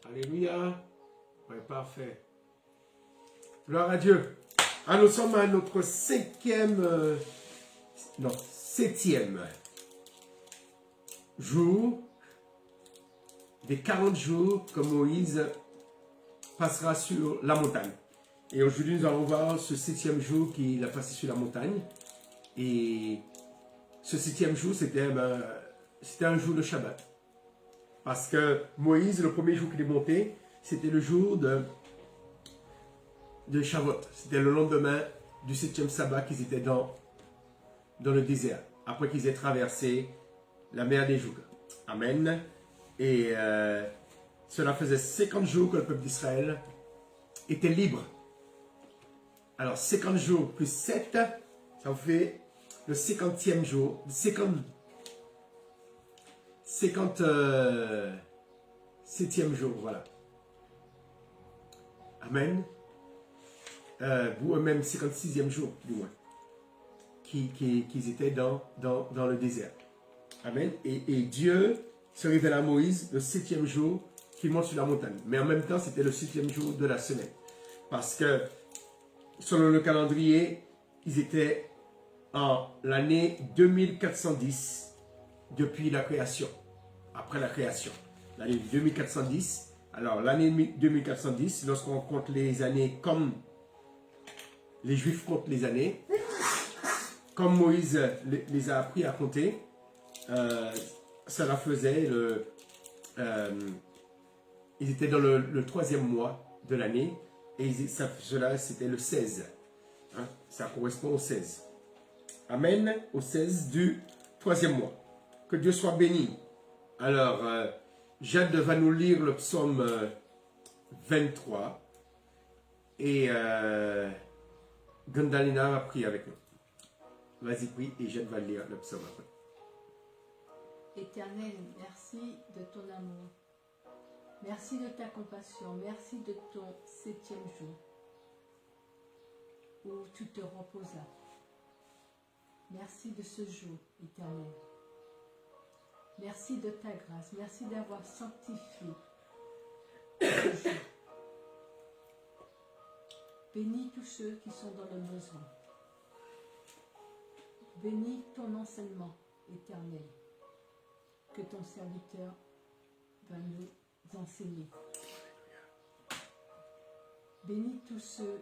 Alléluia. Oui, parfait. Gloire à Dieu. Ah, nous sommes à notre septième jour des 40 jours que Moïse passera sur la montagne. Et aujourd'hui, nous allons voir ce 7e jour qu'il a passé sur la montagne. Et ce 7e jour, c'était un jour de Shabbat. Parce que Moïse, le premier jour qu'il est monté, c'était le jour de Shavuot. C'était le lendemain du 7e sabbat qu'ils étaient dans le désert. Après qu'ils aient traversé la mer des Jougs. Amen. Et cela faisait 50 jours que le peuple d'Israël était libre. Alors 50 jours plus 7, ça vous fait le 50e jour. 57e jour, voilà. Amen. Ou même 56e jour, du moins. Qu'ils étaient dans le désert. Amen. Et Dieu se révèle à Moïse le 7e jour qu'il monte sur la montagne. Mais en même temps, c'était le 7e jour de la semaine. Parce que, selon le calendrier, ils étaient en l'année 2410 depuis la création. Après la création. L'année 2410. Alors, l'année 2410, lorsqu'on compte les années comme les Juifs comptent les années, comme Moïse les a appris à compter, cela faisait ils étaient dans le 3e mois de l'année et cela c'était le 16. Hein, ça correspond au 16. Amen, au 16 du 3e mois. Que Dieu soit béni. Alors, Jade va nous lire le psaume 23 et Gandalina va prier avec nous. Vas-y, prie, et Jade va lire le psaume après. Éternel, merci de ton amour. Merci de ta compassion. Merci de ton 7e jour où tu te reposas. Merci de ce jour, Éternel. Merci de ta grâce. Merci d'avoir sanctifié ce jour. Bénis tous ceux qui sont dans le besoin. Bénis ton enseignement, Éternel, que ton serviteur va nous enseigner. Bénis tous ceux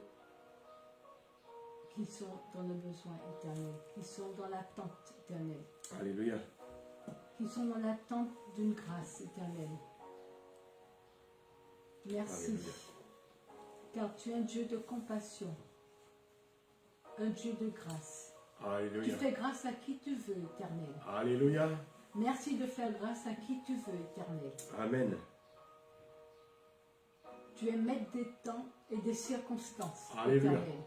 qui sont dans le besoin éternel, qui sont dans l'attente éternelle. Alléluia. Qui sont dans l'attente d'une grâce éternelle. Merci. Alléluia. Car tu es un Dieu de compassion, un Dieu de grâce. Alléluia. Tu fais grâce à qui tu veux, éternel. Alléluia. Merci de faire grâce à qui tu veux, éternel. Amen. Tu es maître des temps et des circonstances, Alléluia. éternel.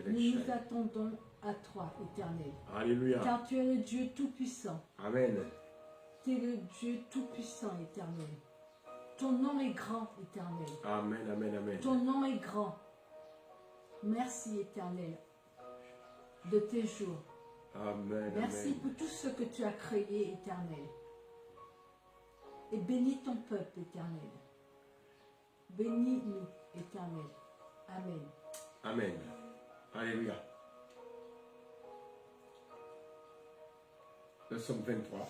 Nous nous attendons à toi, éternel. Alléluia. Car tu es le Dieu tout-puissant. Amen. Tu es le Dieu tout-puissant, éternel. Ton nom est grand, éternel. Amen, amen, amen. Ton nom est grand. Merci, éternel, de tes jours. Amen. Merci amen. pour tout ce que tu as créé, éternel. Et bénis ton peuple, éternel. Bénis-nous, éternel. Amen. Amen. Alléluia. Le psaume 23.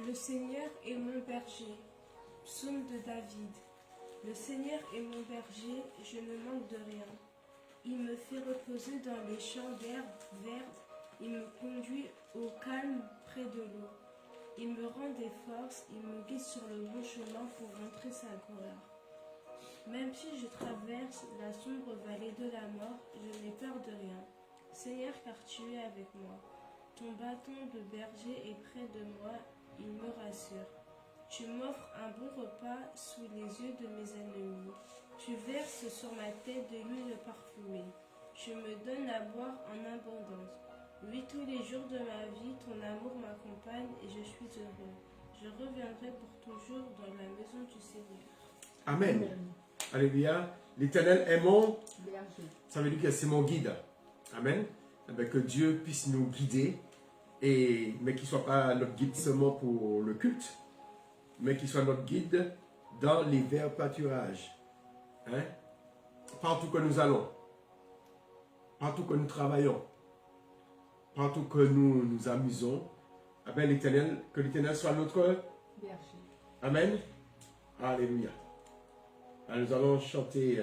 Le Seigneur est mon berger. Psaume de David. Le Seigneur est mon berger, je ne manque de rien. Il me fait reposer dans les champs d'herbes vertes. Il me conduit au calme près de l'eau. Il me rend des forces, il me guide sur le bon chemin pour montrer sa gloire. Même si je traverse la sombre vallée de la mort, je n'ai peur de rien. Seigneur, car tu es avec moi. Ton bâton de berger est près de moi, il me rassure. Tu m'offres un bon repas sous les yeux de mes ennemis. Tu verses sur ma tête de l'huile parfumée. Tu me donnes à boire en abondance. Oui, tous les jours de ma vie, ton amour m'accompagne et je suis heureux. Je reviendrai pour toujours dans la maison du Seigneur. Amen. Amen. Alléluia. L'Éternel est mon Berger. Ça veut dire que c'est mon guide. Amen. Eh bien, que Dieu puisse nous guider mais qui ne soit pas notre guide seulement pour le culte, mais qui soit notre guide dans les verts pâturages. Hein? Partout que nous allons, partout que nous travaillons, partout que nous nous amusons, eh bien, que l'Éternel soit notre berger. Amen. Alléluia. Alors, nous allons chanter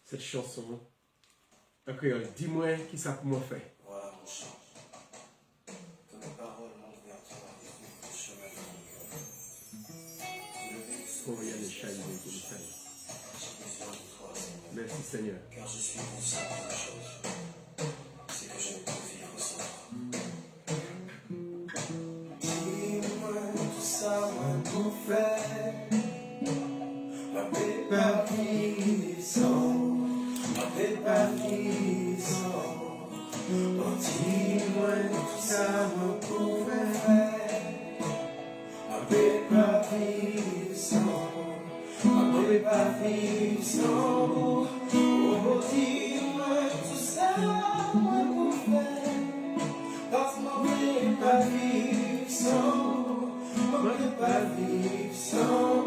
cette chanson en créole. Dis-moi qui ça pour moi faire. Voilà mon chant. Que nos paroles montrent vers toi le chemin de mon cœur. Oh, il y a des chats, il y a des chats. J'ai besoin de toi, Seigneur. Merci Seigneur. Car je suis conscient d'une chose. C'est que je ne peux vivre sans toi. Dis-moi tout ça, moi pour faire. Ma paix pas vivre sans. Ma paix pas vivre sans. Oh, dis-moi tout ça, moi pour faire. Ma paix pas vivre sans. Ma paix pas vivre sans. Oh, dis-moi tout ça, moi pour faire. Parce que ma paix pas vivre sans. Ma paix pas vivre sans.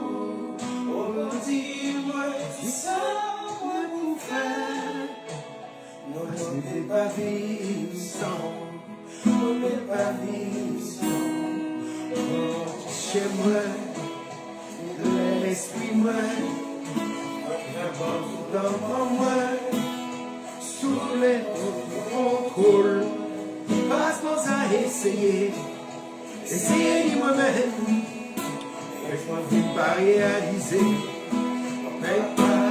Oh, dis-moi tout ça, moi pour faire. Non, je ne peux pas vivre sans. Je ne peux pas vivre sans. Oh, chez moi, l'esprit moi, dans moi, sous les contrôles. Passe-moi à essayer moi-même. Laisse-moi vite pas réaliser. Mais pas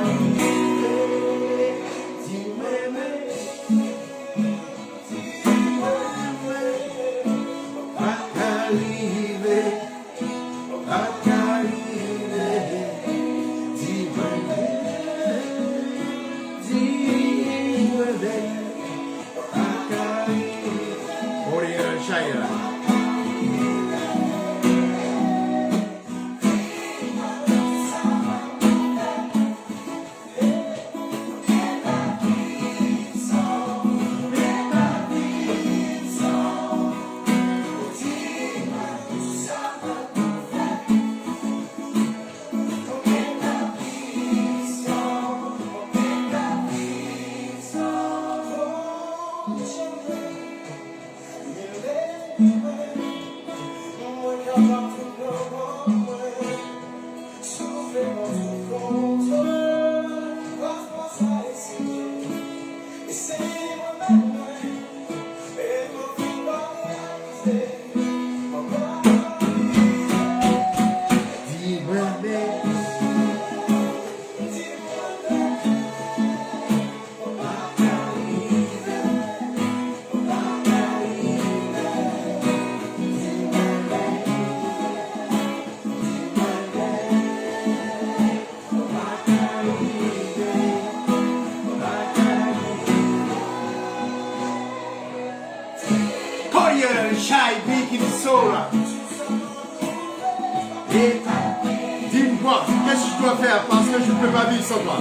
dis-moi, qu'est-ce que je dois faire parce que je ne peux pas vivre sans toi.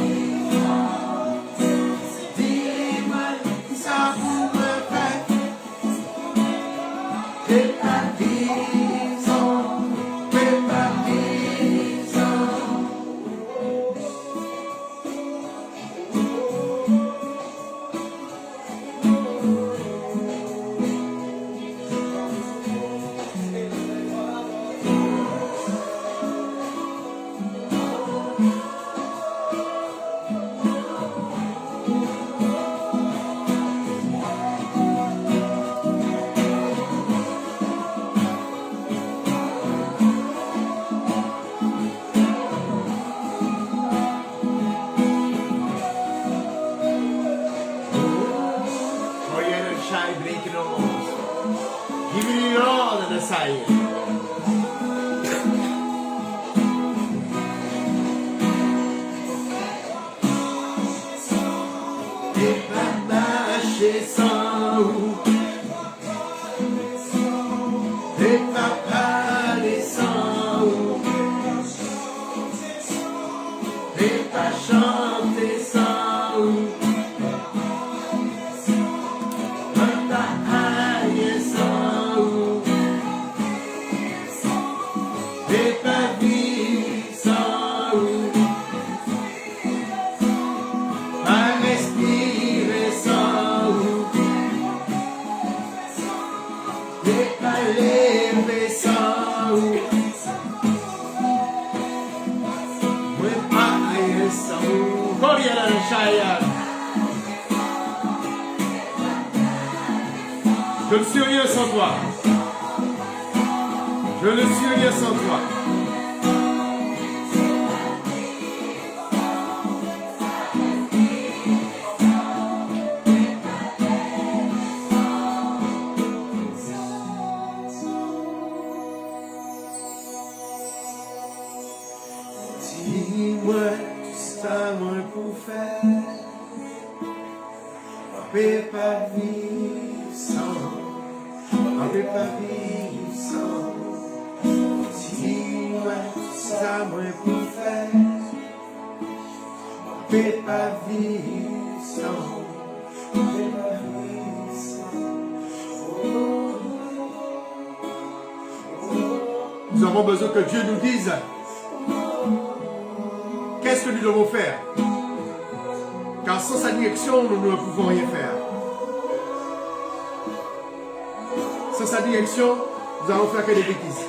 Dis-moi, ça pour me faire. T'es pas vivre sans, t'es pas vivre sans. Give me all of the side. Et pas marcher sans vous. Et pas parler sans vous. Et pas chanter sans vous. Et pas aller sans vous. et pas lever sans ou. Moi pas aïe sans ou. Combien dans le chaya? Je ne suis rien sans toi. Je ne suis rien sans toi. Dis-moi tout ça, moi, pour faire. On peut pas vivre sans. On peut pas vivre sans. Dis-moi tout ça, moi, pour faire. On peut pas vivre sans. On peut pas vivre sans. Nous avons besoin que Dieu nous dise qu'est-ce que nous devons faire. Car sans sa direction, nous ne pouvons rien faire. Sans sa direction, nous allons faire que des bêtises.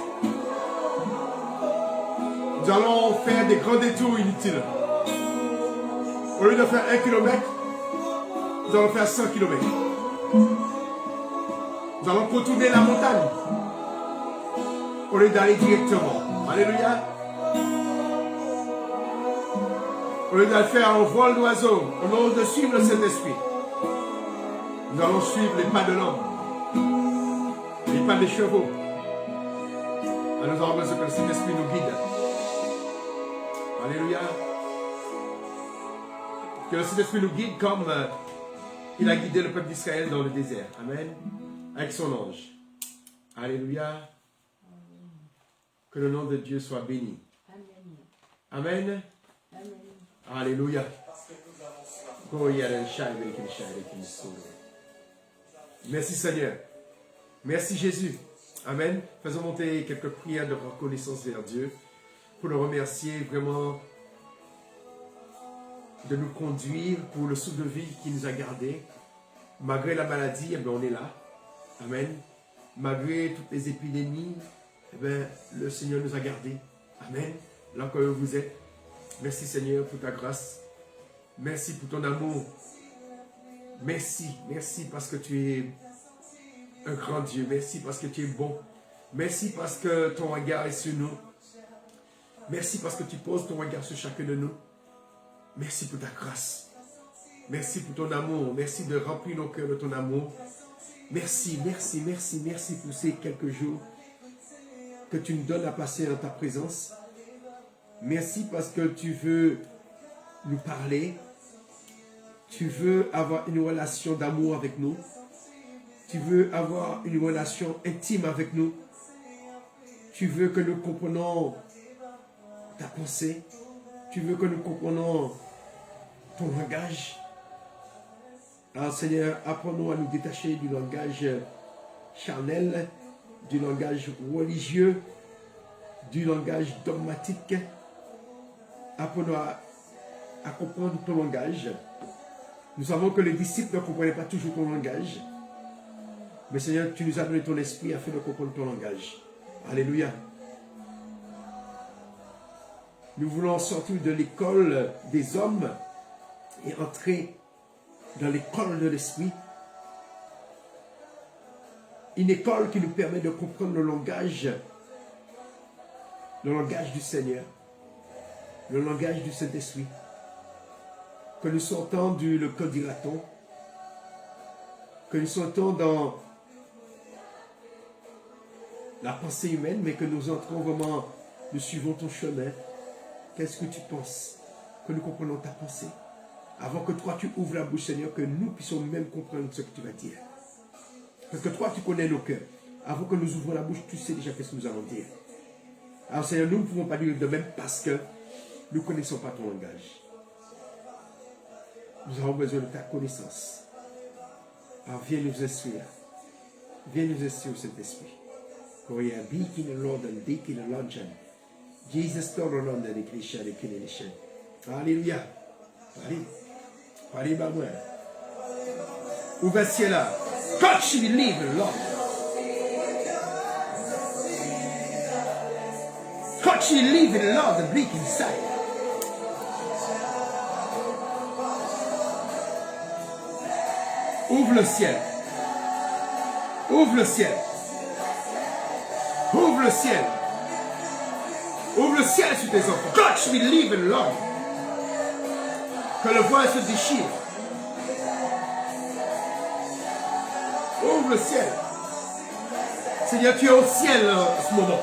Nous allons faire des grands détours inutiles. Au lieu de faire 1 kilomètre, nous allons faire 100 kilomètres. Nous allons contourner la montagne au lieu d'aller directement. Alléluia. Au lieu d'aller faire un vol d'oiseau, au lieu de suivre le Saint-Esprit, nous allons suivre les pas de l'homme, les pas des chevaux. Alors nous avons besoin que le Saint-Esprit nous guide. Alléluia. Que le Saint-Esprit nous guide comme il a guidé le peuple d'Israël dans le désert. Amen. Avec son ange. Alléluia. Que le nom de Dieu soit béni. Amen. Amen. Alléluia. Merci Seigneur. Merci Jésus. Amen. Faisons monter quelques prières de reconnaissance vers Dieu pour le remercier vraiment de nous conduire pour le souffle de vie qui nous a gardés. Malgré la maladie, eh bien, on est là. Amen. Malgré toutes les épidémies, eh bien, le Seigneur nous a gardés. Amen. Là que vous êtes. Merci Seigneur pour ta grâce. Merci pour ton amour. Merci, merci parce que tu es un grand Dieu. Merci parce que tu es bon. Merci parce que ton regard est sur nous. Merci parce que tu poses ton regard sur chacun de nous. Merci pour ta grâce. Merci pour ton amour. Merci de remplir nos cœurs de ton amour. Merci, merci, merci, merci pour ces quelques jours que tu nous donnes à passer dans ta présence. Merci parce que tu veux nous parler. Tu veux avoir une relation d'amour avec nous. Tu veux avoir une relation intime avec nous. Tu veux que nous comprenions ta pensée. Tu veux que nous comprenions ton langage. Alors Seigneur, apprends-nous à nous détacher du langage charnel, du langage religieux, du langage dogmatique. Apprends-nous à comprendre ton langage. Nous savons que les disciples ne comprenaient pas toujours ton langage. Mais Seigneur, tu nous as donné ton esprit afin de comprendre ton langage. Alléluia. Nous voulons sortir de l'école des hommes et entrer dans l'école de l'esprit. Une école qui nous permet de comprendre le langage du Seigneur, le langage du Saint-Esprit. Que nous sortons le code d'Iraton, que nous sortons dans la pensée humaine, mais que nous entrons vraiment, nous suivons ton chemin. Qu'est-ce que tu penses? Que nous comprenons ta pensée. Avant que toi tu ouvres la bouche, Seigneur, que nous puissions même comprendre ce que tu vas dire. Parce que toi tu connais nos cœurs. Avant que nous ouvrons la bouche, tu sais déjà ce que nous allons dire. Alors Seigneur, nous ne pouvons pas dire de même parce que nous ne connaissons pas ton langage. Nous avons besoin de ta connaissance. Alors viens nous instruire. Viens nous instruire, Saint-Esprit. Alléluia. Allez. Allez, bah ouais. Ouvre le ciel là. God, she believe in Lord. Touch me, living Lord, and break inside. Ouvre le ciel. Ouvre le ciel. Ouvre le ciel. Ouvre le ciel sur tes enfants. Touch me, living Lord. Que le voile se déchire. Ouvre le ciel. Seigneur, tu es au ciel en ce moment.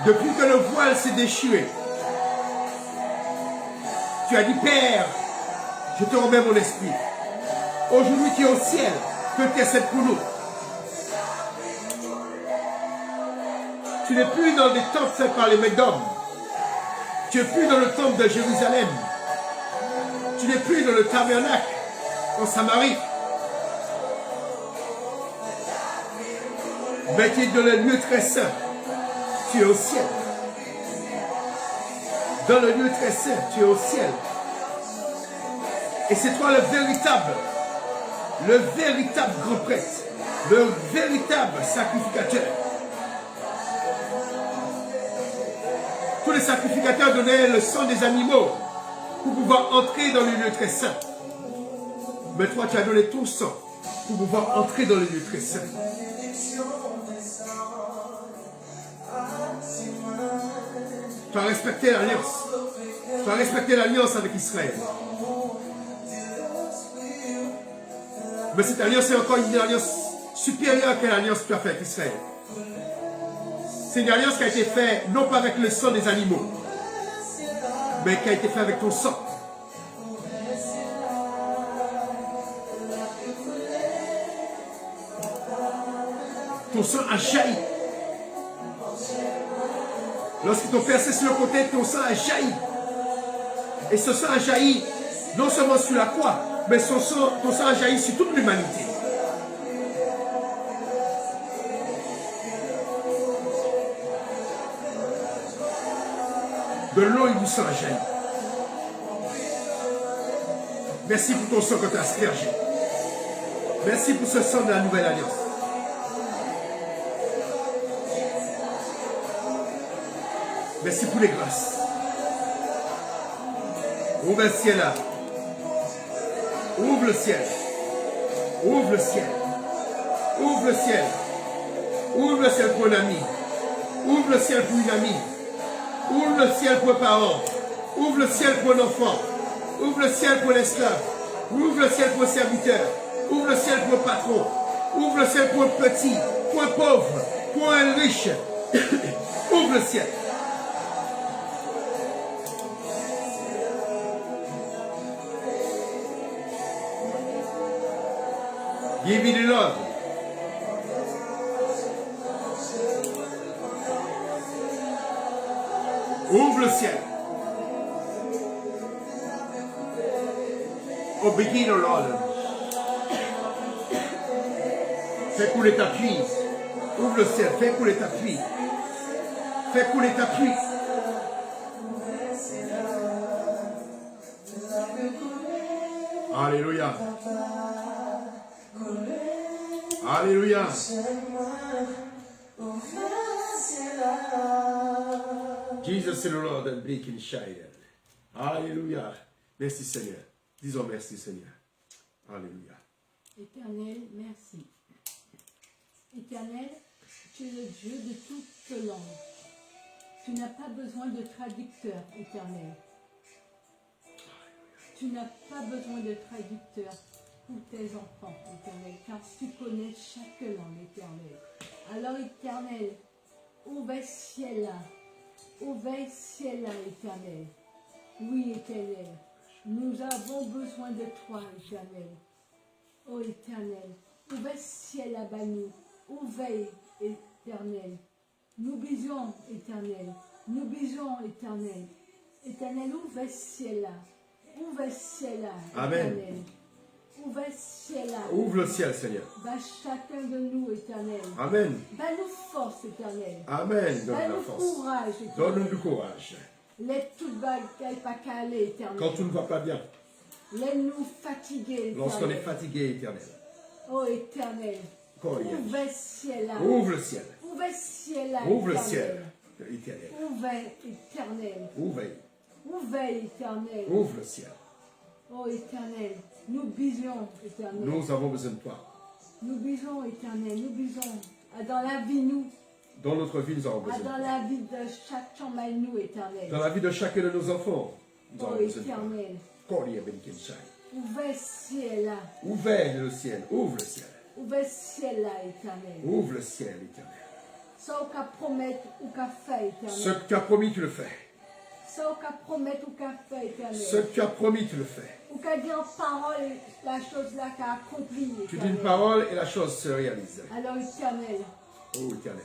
Depuis que le voile s'est déchiré, tu as dit, Père, je te remets mon esprit. Aujourd'hui, tu es au ciel. Que tu intercèdes pour nous. Tu n'es plus dans des temples faits par les mains d'hommes. Tu n'es plus dans le temple de Jérusalem. Tu n'es plus dans le tabernacle en Samarie. Mais tu es dans le lieu très saint. Tu es au ciel. Dans le lieu très saint, tu es au ciel. Et c'est toi le véritable grand prêtre, le véritable sacrificateur. Tous les sacrificateurs donnaient le sang des animaux pour pouvoir entrer dans le lieu très saint. Mais toi, tu as donné ton sang pour pouvoir entrer dans le lieu très saint. Tu as respecté l'alliance. Tu as respecté l'alliance avec Israël. Mais cette alliance est encore une alliance supérieure que l'alliance que tu as faite avec Israël. C'est une alliance qui a été faite non pas avec le sang des animaux, mais qui a été faite avec ton sang. Ton sang a jailli. Lorsqu'ils t'ont percé sur le côté, ton sang a jailli. Et ce sang a jailli non seulement sur la croix, mais ton sang a jailli sur toute l'humanité. De l'eau et du sang a jailli. Merci pour ton sang que tu as aspergé. Merci pour ce sang de la nouvelle alliance. Merci pour les grâces. Ouvre le ciel là. Ouvre le ciel. Ouvre le ciel. Ouvre le ciel. Ouvre le ciel pour un ami. Ouvre le ciel pour une amie. Ouvre le ciel pour un parent. Ouvre le ciel pour un enfant. Ouvre le ciel pour l'esclave. Ouvre le ciel pour un serviteur. Ouvre le ciel pour un patron. Ouvre le ciel pour un petit, pour un pauvre, pour un riche. Ouvre le ciel. Give me the love. Ouvre le ciel. Oh, begin, oh Lord. Fais couler ta pluie. Ouvre le ciel. Fais couler ta pluie. Fais couler ta pluie. Alléluia. Alléluia. Jesus is the Lord and breaking shine. Alléluia. Merci Seigneur. Disons merci Seigneur. Alléluia. Éternel, merci. Éternel, tu es le Dieu de toute langue. Tu n'as pas besoin de traducteur, Éternel. Tu n'as pas besoin de traducteur pour tes enfants, Éternel, car tu connais chaque langue, Éternel. Alors, Éternel, ouvre le ciel là. Ouvre le ciel là, Éternel. Oui, Éternel. Nous avons besoin de toi, Éternel. Oh, Éternel. Ouvre le ciel là-bas, nous. Ouvre, Éternel. Nous bisons, Éternel. Nous bisons, Éternel. Éternel, ouvre le ciel là. Ouvre le ciel là, Amen. Éternel. Ouvre le ciel là. Ouvre le ciel, Seigneur. Va chacun de nous, Éternel. Amen. Va nous force, Éternel. Amen. Va Donne la nous force. courage, Éternel. Donne-nous du courage. Laisse toute bagaille pas calée, Éternel. Quand tout ne va pas bien. Laisse-nous fatiguer, Lorsqu'on est Éternel. fatigué, Éternel. Oh, Éternel. Ouvre le ciel là. Ouvre le ciel. Ouvre le ciel là. Ouvre le éternel. ciel éternel. Ouvre éternel. Ouvre. Ouvre éternel. Ouvre le ciel. Oh éternel. Nous bisons éternel. Nous avons besoin de toi. Nous bisons éternel. Nous bisons. Dans la vie, nous. Dans notre vie, nous avons besoin de Dans toi. la vie de chaque chambre, nous éternel. Dans la vie de chacun de nos enfants, nous Oh avons besoin de toi. éternel. Koria ben Kinshai. Ouvre le ciel là. Ouvre le ciel. Ouvre le ciel. Ouvre le ciel là éternel. Ouvre le ciel éternel. Ça ou qu'à promettre ou qu'à faire éternel. Ce que tu as promis, tu le fais. Ça ou qu'à promettre ou qu'à faire éternel. Ce que tu as promis, tu le fais. Ou qu'à dire en parole la chose là qu'a accompli Tu dis éternel. une parole et la chose se réalise. Alors éternel, Oh éternel.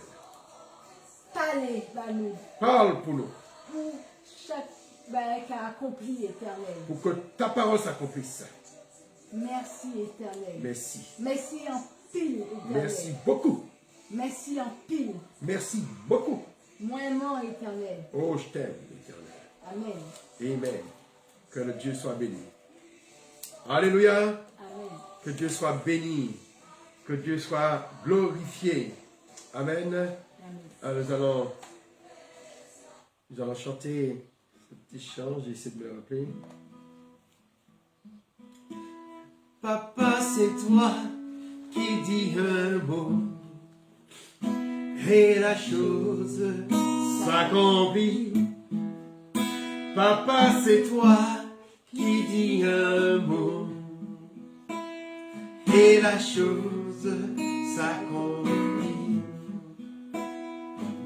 parlez à nous Parle pour nous. pour chaque bail qu'a accompli éternel. Pour que ta parole s'accomplisse. Merci éternel. Merci. Merci en pile éternel. Merci beaucoup. Merci en pile. Merci beaucoup. Moindrement éternel. Oh, je t'aime, éternel. Amen. Amen. Que le Dieu soit béni. Alléluia. Amen. Que Dieu soit béni. Que Dieu soit glorifié. Amen. Amen. Nous allons chanter ce petit chant. J'essaie de me le rappeler. Papa, c'est toi qui dis un mot et la chose s'accomplit. Papa, c'est toi qui dis un mot et la chose s'accomplit.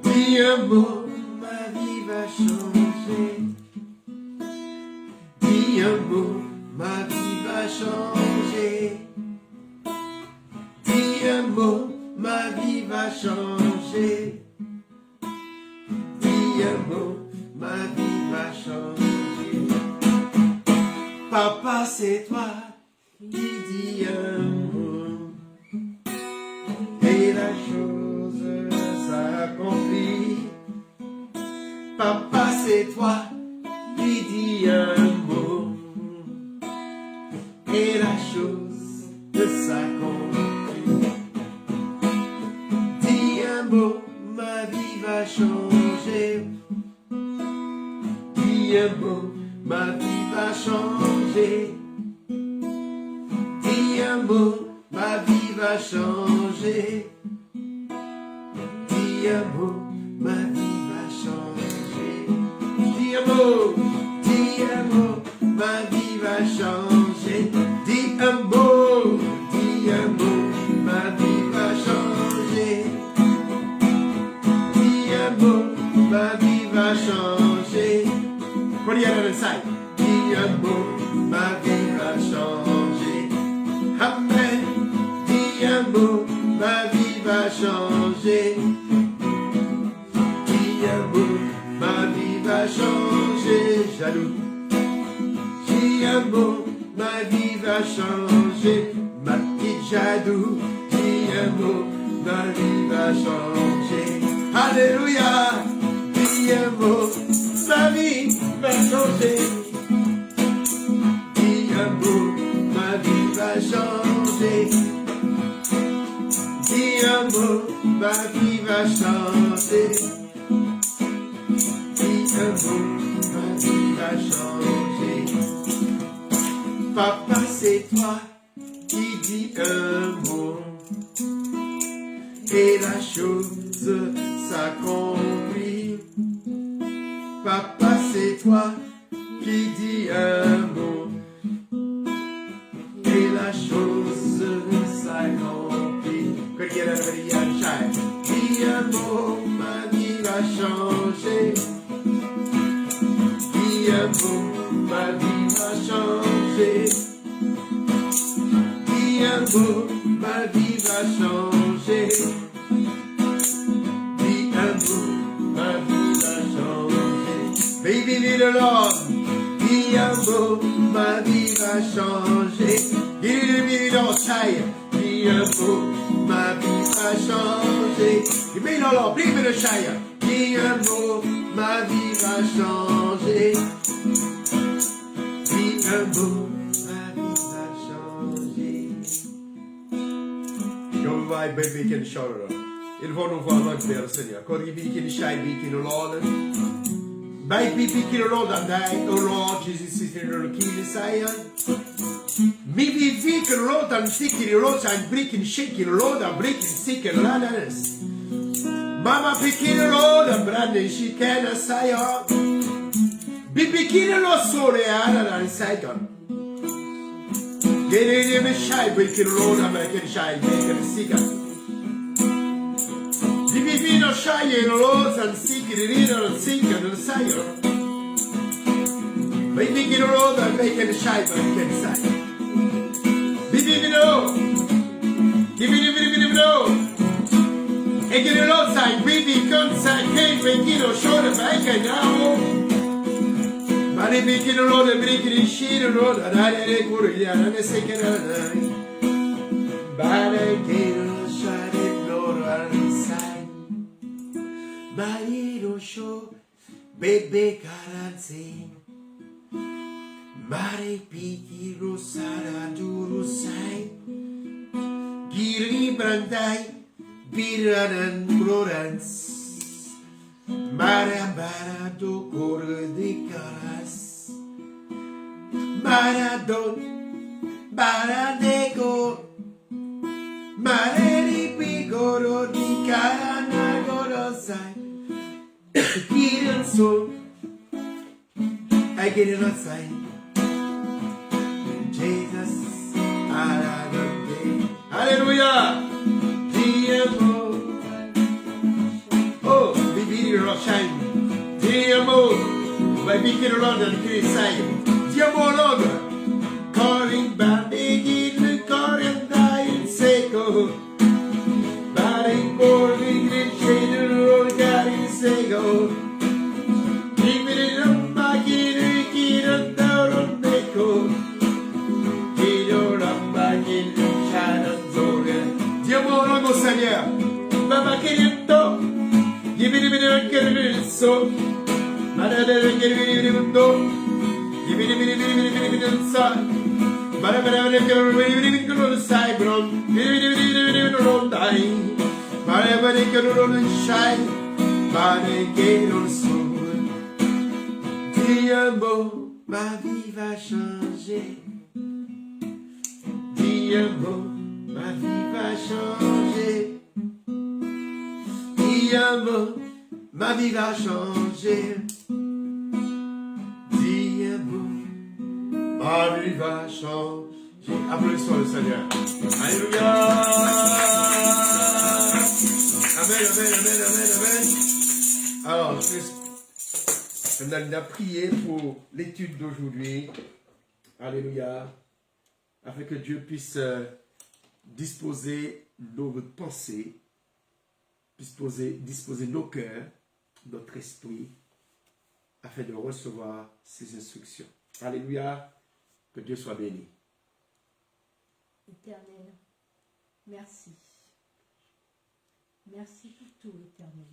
Dis un mot, ma vie va changer. Dis un mot, ma vie va changer. Dis un mot, ma vie va changer. Dis un mot, ma vie va changer. Papa, c'est toi qui dis un mot et la chose s'accomplit. Papa, c'est toi qui dis un mot et la chose s'accomplit. Dis un mot, ma vie va changer. Dis un mot, ma vie va changer. Dis un mot, ma vie va changer. Dis un mot, ma vie va changer. Dis un mot, ma vie va changer. Dis un mot, ma vie va changer. Dis un mot, ma vie va changer. What do you have inside? Dis un mot, ma vie va changer. Amen. Dis un mot, ma vie va changer. Dis un mot, ma vie va changer. Jaloux. Dis un mot, ma vie va changer. Ma petite Jadou. Dis un mot, ma vie va changer. Alléluia. Dis un mot, ma vie va changer. Dis un mot, ma vie va changer. Dis un mot, ma vie va changer. Dis un mot, ma vie va changer. Papa, c'est toi qui dis un mot et la chose s'accomplit. Papa, c'est toi qui dis un mot et la chose s'accomplit. Dis un mot, ma vie va changer. Dis un mot, ma vie va changer. Dis un mot, ma vie va changer. Dis un mot, ma vie va changer. Baby, dis le Lord. Dis un mot, ma vie va changer. Dis un mot, ma vie va changer. Dis le Lord, dis le Shire. Dis un mot, ma vie va changer. Dis un mot, ma vie va changer. my baby can show her. Ils vont nous voir notre Père, Seigneur. Quand il can shine, we can Lord. By people can Lord and die. Oh Lord, Jesus is in the King Zion. Maybe we can Lord and sick in the Lord and breaking, shaking Lord and breaking sick and ladders. Mama picking the Lord and branding she can Zion. Bibi can Lord sole and Zion. Get in the shy, breaking Lord and making shy, making a cigar. Bibi no shy in the Lord and seek it in and seek and Zion. Baby can Lord and making a shy, making a Zion. Bibi no. Bibi no. E che non sai, baby, con sai che vecchino short back and now. Ma le vecchino lo de brick di shiro lo da dare le curia ne se che da. Bare che non sai loro sai. Marito show bebe caranze. Mare piti rosara duro sai. Giri brandai. Biradan Florence, Marambarato Coro de Caras, Maradon, Baradeco, Mareri Picoro di Cana Gorosai, Kiran so, I get it outside. Jesus, Hallelujah. Oh, Bibi Roshine, Diamo, Baby London, Crisai, Diamo London, calling Baby, the Korean dying Seco, Barry Boring, Shade Road, Gary Sego, Give it up, Maggie, Kid, down on Neko, Kid, up, Maggie, Shannon, Zoga, Diamo Logo Seigneur, Baba Kiddo. Give me so. Madame, give me the window. Give me the sun. Madame, give me the side ground. Give me the road dying. Madame, give me the shine. Madame, give me the soul. Dis un mot, ma vie va changer. Dis un mot, ma vie va changer. Dis un mot, ma vie va changer. Dis un mot, ma vie va changer. Applaudissons le Seigneur. Alléluia. Amen, amen, amen, amen, amen. Alors, on a prié pour l'étude d'aujourd'hui. Alléluia. Afin que Dieu puisse disposer nos pensées, disposer nos cœurs, notre esprit, afin de recevoir ses instructions. Alléluia, que Dieu soit béni. Éternel, merci. Merci pour tout, Éternel.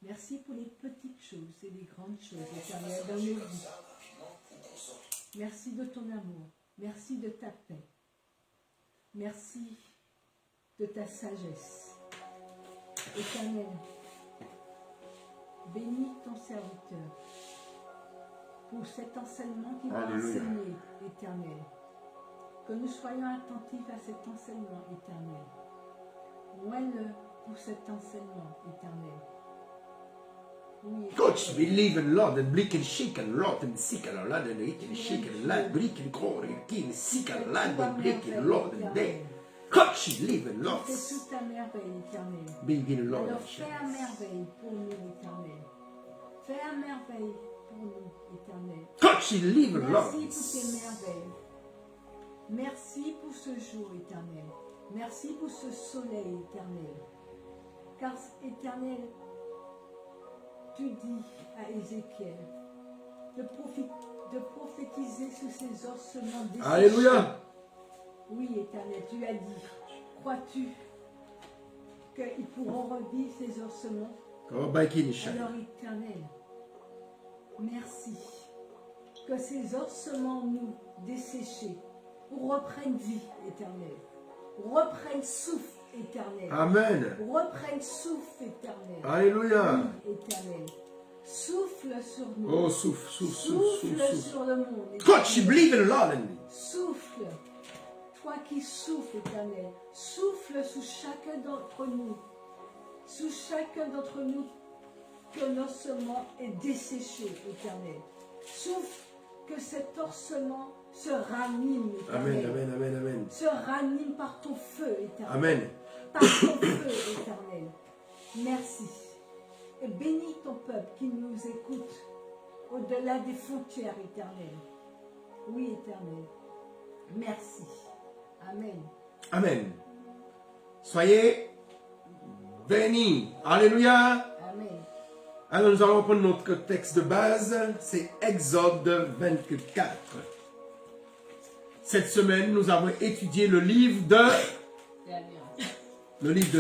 Merci pour les petites choses et les grandes choses, Éternel, dans nos vies. Merci de ton amour. Merci de ta paix. Merci de ta sagesse. Éternel, bénis ton serviteur pour cet enseignement qui va enseigner, Éternel. Que nous soyons attentifs à cet enseignement, Éternel. Moelle pour cet enseignement, Éternel. Oui, Coach, believe in Lord and blick and shake and rot and sick and Lord and eat and shake and lad, brick and glory and king, sick and lad and blick and Lord and day. Coach, live in Lord. fais tout à merveille, Éternel. Begin Lord. Alors fais à merveille pour nous, Éternel. Fais à merveille pour nous, Éternel. Coach, live in Lord. Merci pour tes merveilles. Merci pour ce jour, Éternel. Merci pour ce soleil, Éternel. Car, Éternel, tu dis à Ézéchiel de prophétiser sur ces ossements desséchés. Alléluia. Oui, Éternel, tu as dit. Crois-tu qu'ils pourront revivre ces ossements? Alors, Éternel, merci que ces ossements nous desséchés reprennent vie, Éternel. reprenne souffle éternel. Amen. Reprenne souffle éternel. Alléluia. Oui, éternel. Souffle sur nous. Oh, souffle, souffle, souffle, souffle, Souffle souffle. sur le monde. Coach, you éternel. believe in the Lord. Souffle. Toi qui souffles, éternel. Souffle sous chacun d'entre nous. Sous chacun d'entre nous que l'ossement est desséché, éternel. Souffle que cet ossement se ranime, Amen, éternel. amen, amen, amen. Se ranime par ton feu, éternel. Amen. Par ton feu, éternel. Merci. Et bénis ton peuple qui nous écoute au-delà des frontières, éternel. Oui, éternel. Merci. Amen. Amen. Soyez bénis. Alléluia. Amen. Alors nous allons prendre notre texte de base, c'est Exode 24. Cette semaine, nous avons étudié le livre de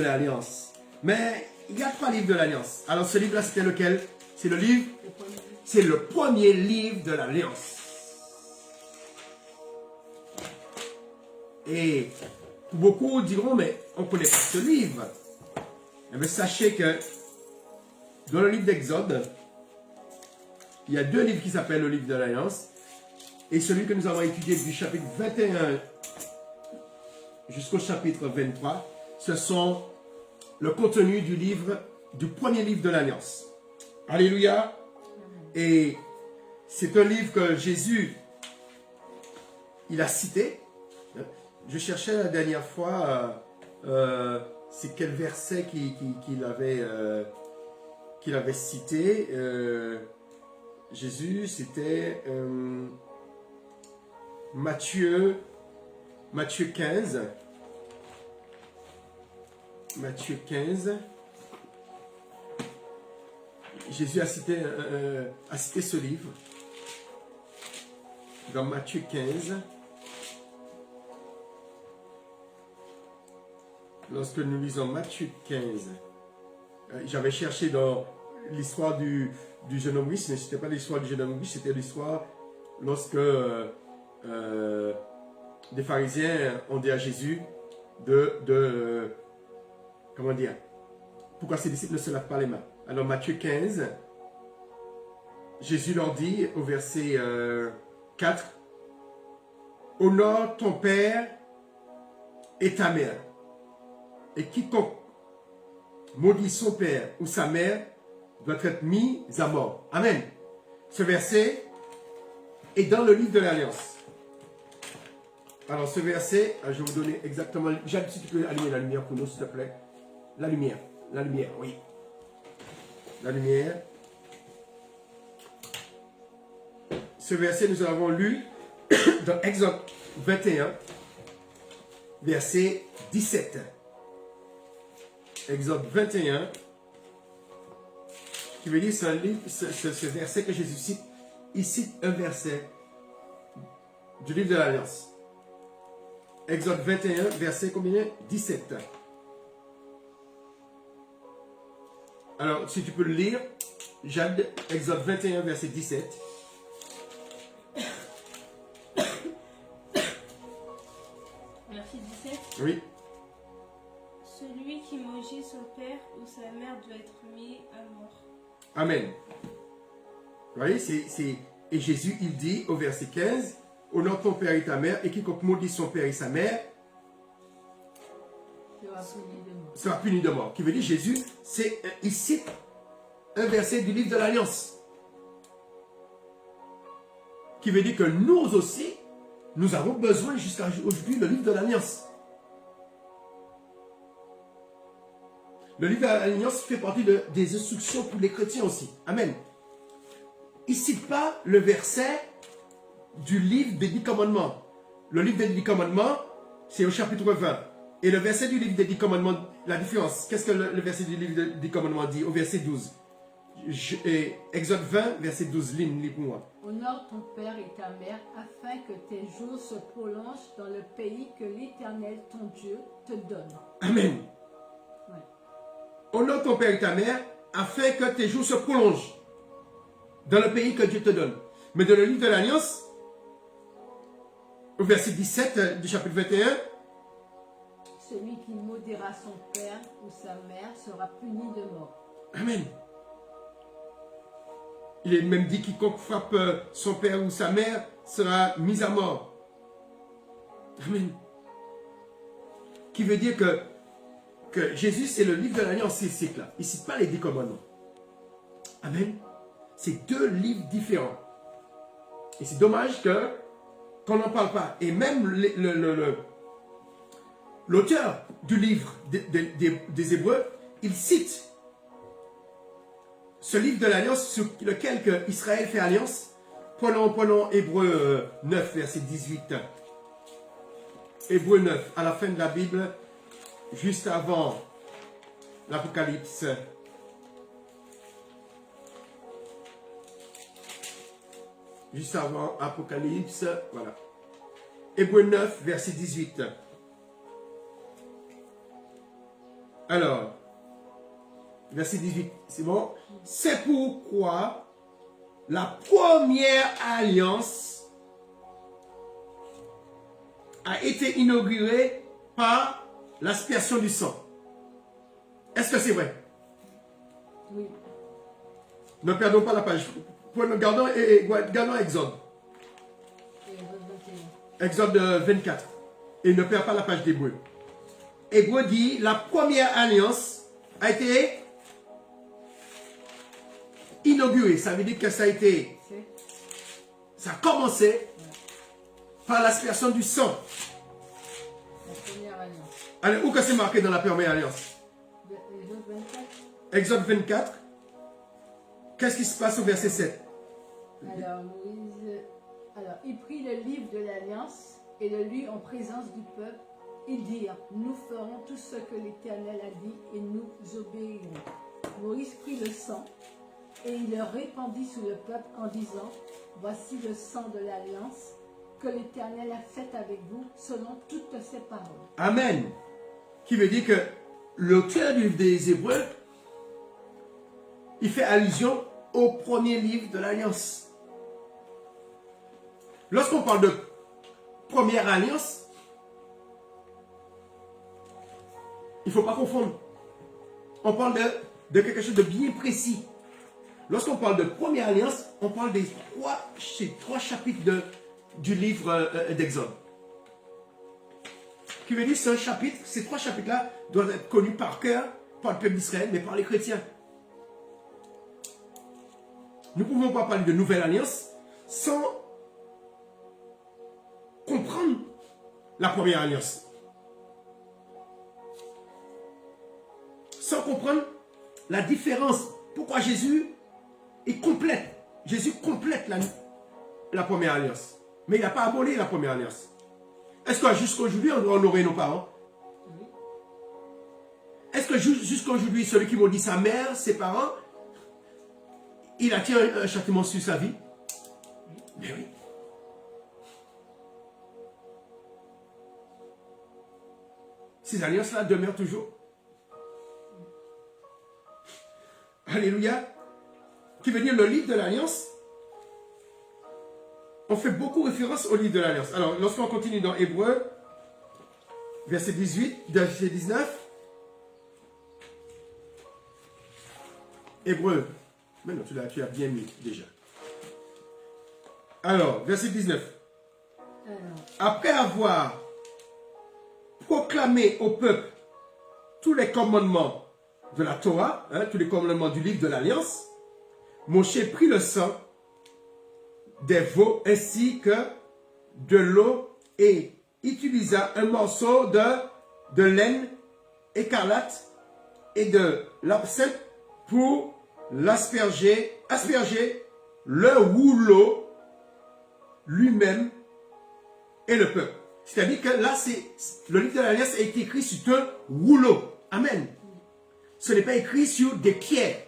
l'Alliance. Mais il y a 3 livres de l'Alliance. Alors ce livre-là, c'était lequel? C'est le premier livre de l'Alliance. Et beaucoup diront, mais on ne connaît pas ce livre. Mais sachez que dans le livre d'Exode, il y a 2 livres qui s'appellent le livre de l'Alliance. Et celui que nous avons étudié du chapitre 21 jusqu'au chapitre 23, ce sont le contenu du premier livre de l'Alliance. Alléluia. Et c'est un livre que Jésus, il a cité. Je cherchais la dernière fois, c'est quel verset qu'il avait cité. Jésus, c'était Matthieu 15. Matthieu 15. Jésus a cité ce livre. Dans Matthieu 15. Lorsque nous lisons Matthieu 15, j'avais cherché dans l'histoire du jeune homme riche, mais ce n'était pas l'histoire du jeune homme riche, c'était l'histoire lorsque des pharisiens ont dit à Jésus comment dire, pourquoi ses disciples ne se lavent pas les mains. Alors Matthieu 15, Jésus leur dit au verset 4, « Honore ton père et ta mère, et quiconque maudit son père ou sa mère doit être mis à mort. » Amen. Ce verset est dans le livre de l'Alliance. Alors ce verset, je vais vous donner exactement... Jade, si tu peux allumer la lumière pour nous, s'il te plaît. La lumière, oui. La lumière. Ce verset, nous l'avons lu dans Exode 21, verset 17. Exode 21, qui veut dire ce verset que Jésus cite. Il cite un verset du livre de l'Alliance. Exode 21, verset combien? 17. Alors, si tu peux le lire, Jade, Exode 21, verset 17. Verset 17. Oui. Celui qui maudit son père ou sa mère doit être mis à mort. Amen. Vous voyez, et Jésus, il dit au verset 15, « Honore ton père et ta mère, et quiconque maudit son père et sa mère sera puni de mort. » Qui veut dire, Jésus, il cite un verset du livre de l'Alliance. Qui veut dire que nous aussi, nous avons besoin jusqu'à aujourd'hui du livre de l'Alliance. Le livre de l'Alliance fait partie des instructions pour les chrétiens aussi. Amen. Il ne cite pas le verset du livre des 10 commandements. Le livre des 10 commandements, c'est au chapitre 20. Et le verset du livre des 10 commandements, la différence, qu'est-ce que le verset du livre des 10 commandements dit au verset 12? Exode 20, verset 12, lis pour moi. Honore ton père et ta mère afin que tes jours se prolongent dans le pays que l'Éternel, ton Dieu, te donne. Amen. Ouais. Honore ton père et ta mère afin que tes jours se prolongent dans le pays que Dieu te donne. Mais dans le livre de l'Alliance, au verset 17 du chapitre 21, celui qui maudira son père ou sa mère sera puni de mort. Amen. Il est même dit quiconque frappe son père ou sa mère sera mis à mort. Amen. Qui veut dire que Jésus, c'est le livre de l'Alliance, c'est là. Il ne cite pas les 10 commandements. Amen. C'est deux livres différents. Et c'est dommage qu'on n'en parle pas. Et même l'auteur du livre des Hébreux, il cite ce livre de l'Alliance sur lequel Israël fait alliance. Prenons Hébreux 9, verset 18. Hébreux 9, à la fin de la Bible, juste avant l'Apocalypse. Juste avant Apocalypse, voilà. Hébreux 9, verset 18. Alors, verset 18, c'est bon? C'est pourquoi la première alliance a été inaugurée par l'aspersion du sang. Est-ce que c'est vrai? Oui. Ne perdons pas la page. Gardons Exode. Exode 24. Et ne perds pas la page d'Hébreu. Hébreu dit, la première alliance a été inaugurée. Ça veut dire que ça a commencé par l'aspersion du sang. La première alliance. Allez, où que c'est marqué dans la première alliance? Exode 24. Exode 24. Qu'est-ce qui se passe au verset 7? Alors, Moïse, il prit le livre de l'Alliance et le lut en présence du peuple. Ils dirent, nous ferons tout ce que l'Éternel a dit et nous obéirons. Moïse prit le sang et il le répandit sur le peuple en disant, voici le sang de l'Alliance que l'Éternel a fait avec vous selon toutes ses paroles. Amen. Qui veut dire que l'auteur du livre des Hébreux, il fait allusion au premier livre de l'Alliance. Lorsqu'on parle de première alliance, il ne faut pas confondre. On parle de quelque chose de bien précis. Lorsqu'on parle de première alliance, on parle des trois chapitres du livre d'Exode. Qui veut dire ces trois chapitres-là doivent être connus par cœur, par le peuple d'Israël, mais par les chrétiens. Nous ne pouvons pas parler de nouvelle alliance sans comprendre la première alliance. Sans comprendre la différence. Pourquoi Jésus est complète. Jésus complète la première alliance. Mais il n'a pas aboli la première alliance. Est-ce que jusqu'aujourd'hui, on doit honorer nos parents? Oui. Est-ce que jusqu'aujourd'hui, celui qui maudit sa mère, ses parents, il attire un châtiment sur sa vie? Mais oui. Ces alliances-là demeurent toujours. Alléluia. Qui veut dire le livre de l'Alliance. On fait beaucoup référence au livre de l'Alliance. Alors, lorsqu'on continue dans Hébreux, verset 18, verset 19. Hébreux. Mais non, tu as bien mis déjà. Alors, verset 19. Après avoir proclamé au peuple tous les commandements de la Torah, tous les commandements du livre de l'Alliance, Moïse prit le sang des veaux ainsi que de l'eau et utilisa un morceau de laine écarlate et de l'absinthe pour asperger le rouleau lui-même et le peuple. C'est-à-dire que là, le livre de l'Alliance a été écrit sur un rouleau. Amen. Ce n'est pas écrit sur des pierres.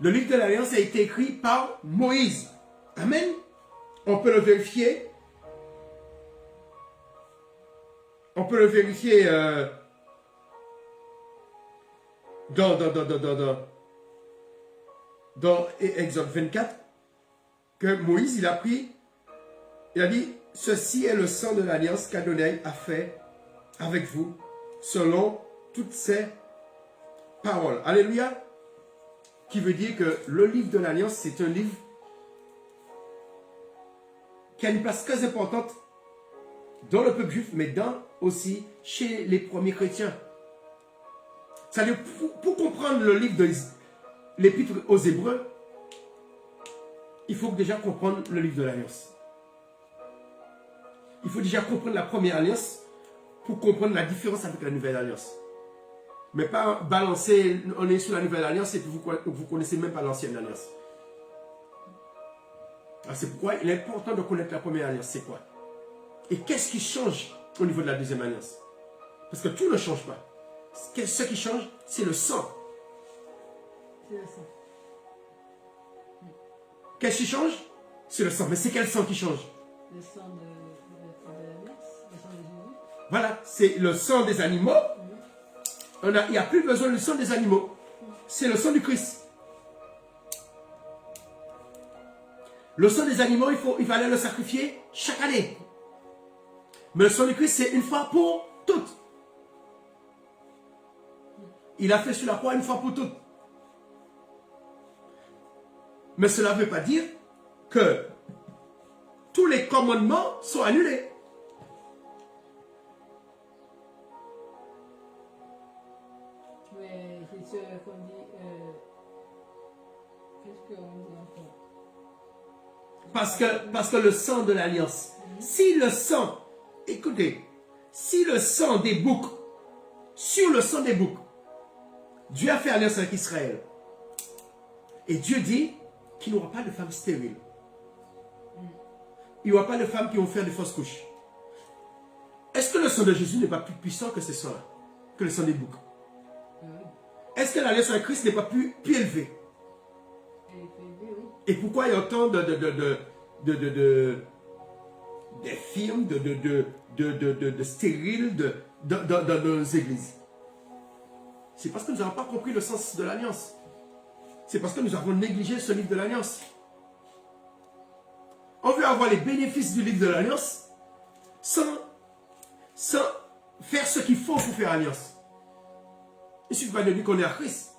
Le livre de l'Alliance a été écrit par Moïse. Amen. On peut le vérifier. On peut le vérifier dans Exode 24, que Moïse, il a dit, ceci est le sang de l'alliance qu'Adonai a fait avec vous selon toutes ses paroles. Alléluia. Qui veut dire que le livre de l'Alliance, c'est un livre qui a une place très importante dans le peuple juif, mais aussi chez les premiers chrétiens. C'est-à-dire, pour comprendre le livre de l'Épître aux Hébreux, il faut déjà comprendre le livre de l'Alliance. Il faut déjà comprendre la première alliance pour comprendre la différence avec la nouvelle alliance. Mais pas balancer, on est sur la nouvelle alliance et puis vous ne connaissez même pas l'ancienne alliance. C'est pourquoi il est important de connaître la première alliance, c'est quoi? Et qu'est-ce qui change au niveau de la deuxième alliance? Parce que tout ne change pas. Ce qui change, c'est le sang. C'est le sang. Qu'est-ce qui change? C'est le sang. Mais c'est quel sang qui change? Le sang de l'Alliance, le sang de Jésus. Voilà, c'est le sang des animaux. Il n'y a plus besoin du sang des animaux. C'est le sang du Christ. Le sang des animaux, il fallait le sacrifier chaque année. Mais le sang du Christ, c'est une fois pour toutes. Il a fait sur la croix une fois pour toutes. Mais cela ne veut pas dire que tous les commandements sont annulés. Mais c'est ce qu'on dit. Qu'est-ce qu'on dit encore? Parce que le sang de l'alliance, si le sang, écoutez, si le sang des boucs, sur le sang des boucs, Dieu a fait alliance avec Israël. Et Dieu dit qu'il n'y aura pas de femmes stériles. Il n'y aura pas de femmes qui vont faire des fausses couches. Est-ce que le sang de Jésus n'est pas plus puissant que ce sang-là, que le sang des boucs? Est-ce que l'alliance avec Christ n'est pas plus élevée? Et pourquoi il y a autant des films, de stériles dans nos églises? C'est parce que nous n'avons pas compris le sens de l'alliance. C'est parce que nous avons négligé ce livre de l'alliance. On veut avoir les bénéfices du livre de l'alliance sans faire ce qu'il faut pour faire alliance. Il ne suffit pas de dire qu'on est à Christ.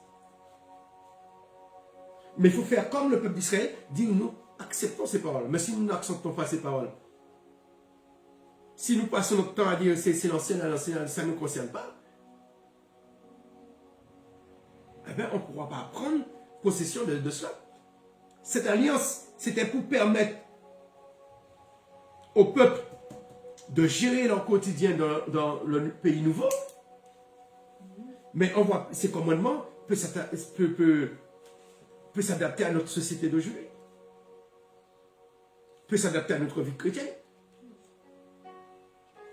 Mais il faut faire comme le peuple d'Israël, dire nous acceptons ces paroles. Mais si nous n'acceptons pas ces paroles, si nous passons notre temps à dire c'est l'ancienne alliance, ça ne nous concerne pas, eh bien, on ne pourra pas prendre possession de cela. Cette alliance, c'était pour permettre au peuple de gérer leur quotidien dans le pays nouveau. Mais on voit, ces commandements peuvent s'adapter à notre société d'aujourd'hui. Peuvent s'adapter à notre vie chrétienne.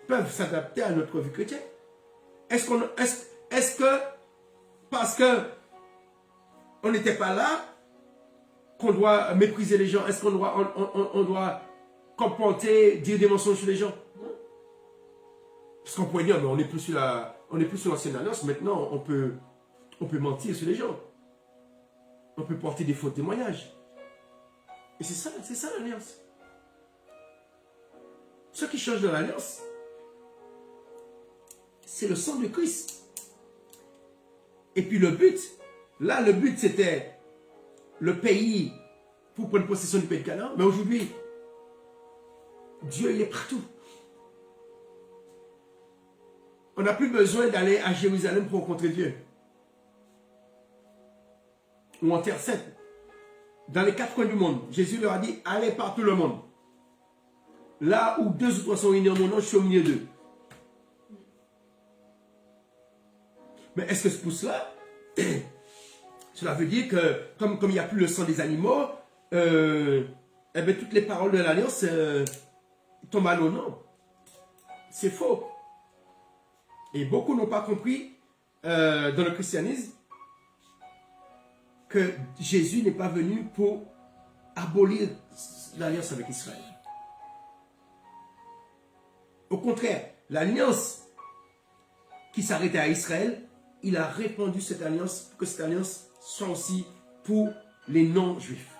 Peuvent s'adapter à notre vie chrétienne. Est-ce que parce que on n'était pas là qu'on doit mépriser les gens? Est-ce qu'on doit comporter, dire des mensonges sur les gens? Non. Parce qu'on pourrait dire, mais on n'est plus sur l'ancienne alliance, maintenant on peut mentir sur les gens. On peut porter des faux témoignages. Et c'est ça l'alliance. Ce qui change de l'alliance, c'est le sang de Christ. Et puis le but c'était le pays pour prendre possession du pays de Canaan. Mais aujourd'hui, Dieu il est partout. On n'a plus besoin d'aller à Jérusalem pour rencontrer Dieu. Ou en terre sainte. Dans les 4 coins du monde, Jésus leur a dit, allez par tout le monde. Là où 2 ou 3 sont réunis en mon nom, je suis au milieu d'eux. Mais est-ce que c'est pour cela? Cela veut dire que, comme il n'y a plus le sang des animaux, eh bien, toutes les paroles de l'alliance tombent à l'eau. Non. C'est faux. Et beaucoup n'ont pas compris dans le christianisme que Jésus n'est pas venu pour abolir l'alliance avec Israël. Au contraire, l'alliance qui s'arrêtait à Israël, il a répandu cette alliance pour que cette alliance soit aussi pour les non-juifs.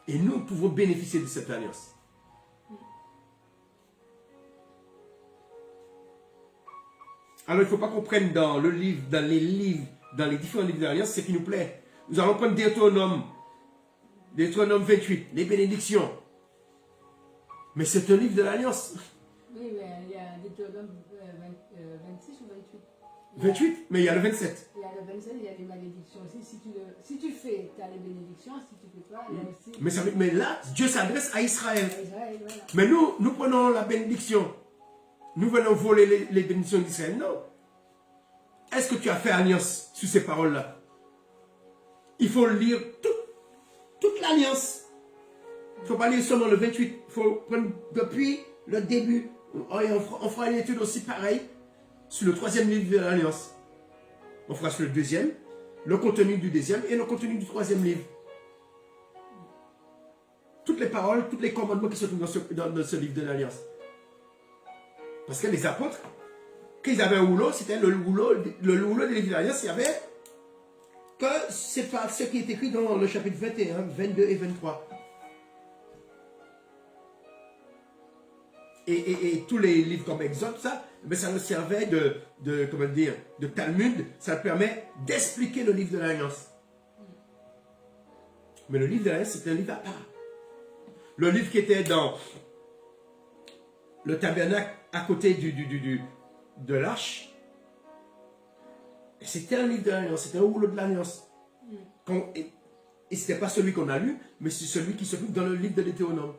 Et nous pouvons bénéficier de cette alliance. Alors il ne faut pas qu'on prenne dans le livre, dans les différents livres de l'Alliance, ce qui nous plaît. Nous allons prendre Deutéronome 28, les bénédictions. Mais c'est un livre de l'Alliance. Oui, mais il y a Deutéronome 26 ou 28. 28, mais il y a le 27. Il y a le 27, il y a les malédictions aussi. Si tu fais, tu as les bénédictions. Si tu ne fais pas, il y a aussi... Mais là, Dieu s'adresse à Israël. Israël, voilà. Mais nous prenons la bénédiction. Nous venons voler les bénédictions d'Israël. Non. Est-ce que tu as fait alliance sur ces paroles-là? Il faut lire toute l'alliance. Il ne faut pas lire seulement le 28. Il faut prendre depuis le début. On fera une étude aussi pareille sur le 3e livre de l'Alliance. On fera sur le 2e, le contenu du 2e et le contenu du 3e livre. Toutes les paroles, tous les commandements qui se trouvent dans ce livre de l'Alliance. Parce que les apôtres, quand ils avaient un rouleau, c'était le rouleau des livres de l'Alliance, il y avait que c'est pas ce qui est écrit dans le chapitre 21, 22 et 23. Et tous les livres comme Exode, ça nous servait de Talmud, ça permet d'expliquer le livre de l'Alliance. Mais le livre de l'Alliance, c'est un livre à part. Le livre qui était dans le tabernacle à côté de l'arche, c'était un livre de l'Alliance, c'était un rouleau de l'Alliance. Et ce n'était pas celui qu'on a lu, mais c'est celui qui se trouve dans le livre de Deutéronome.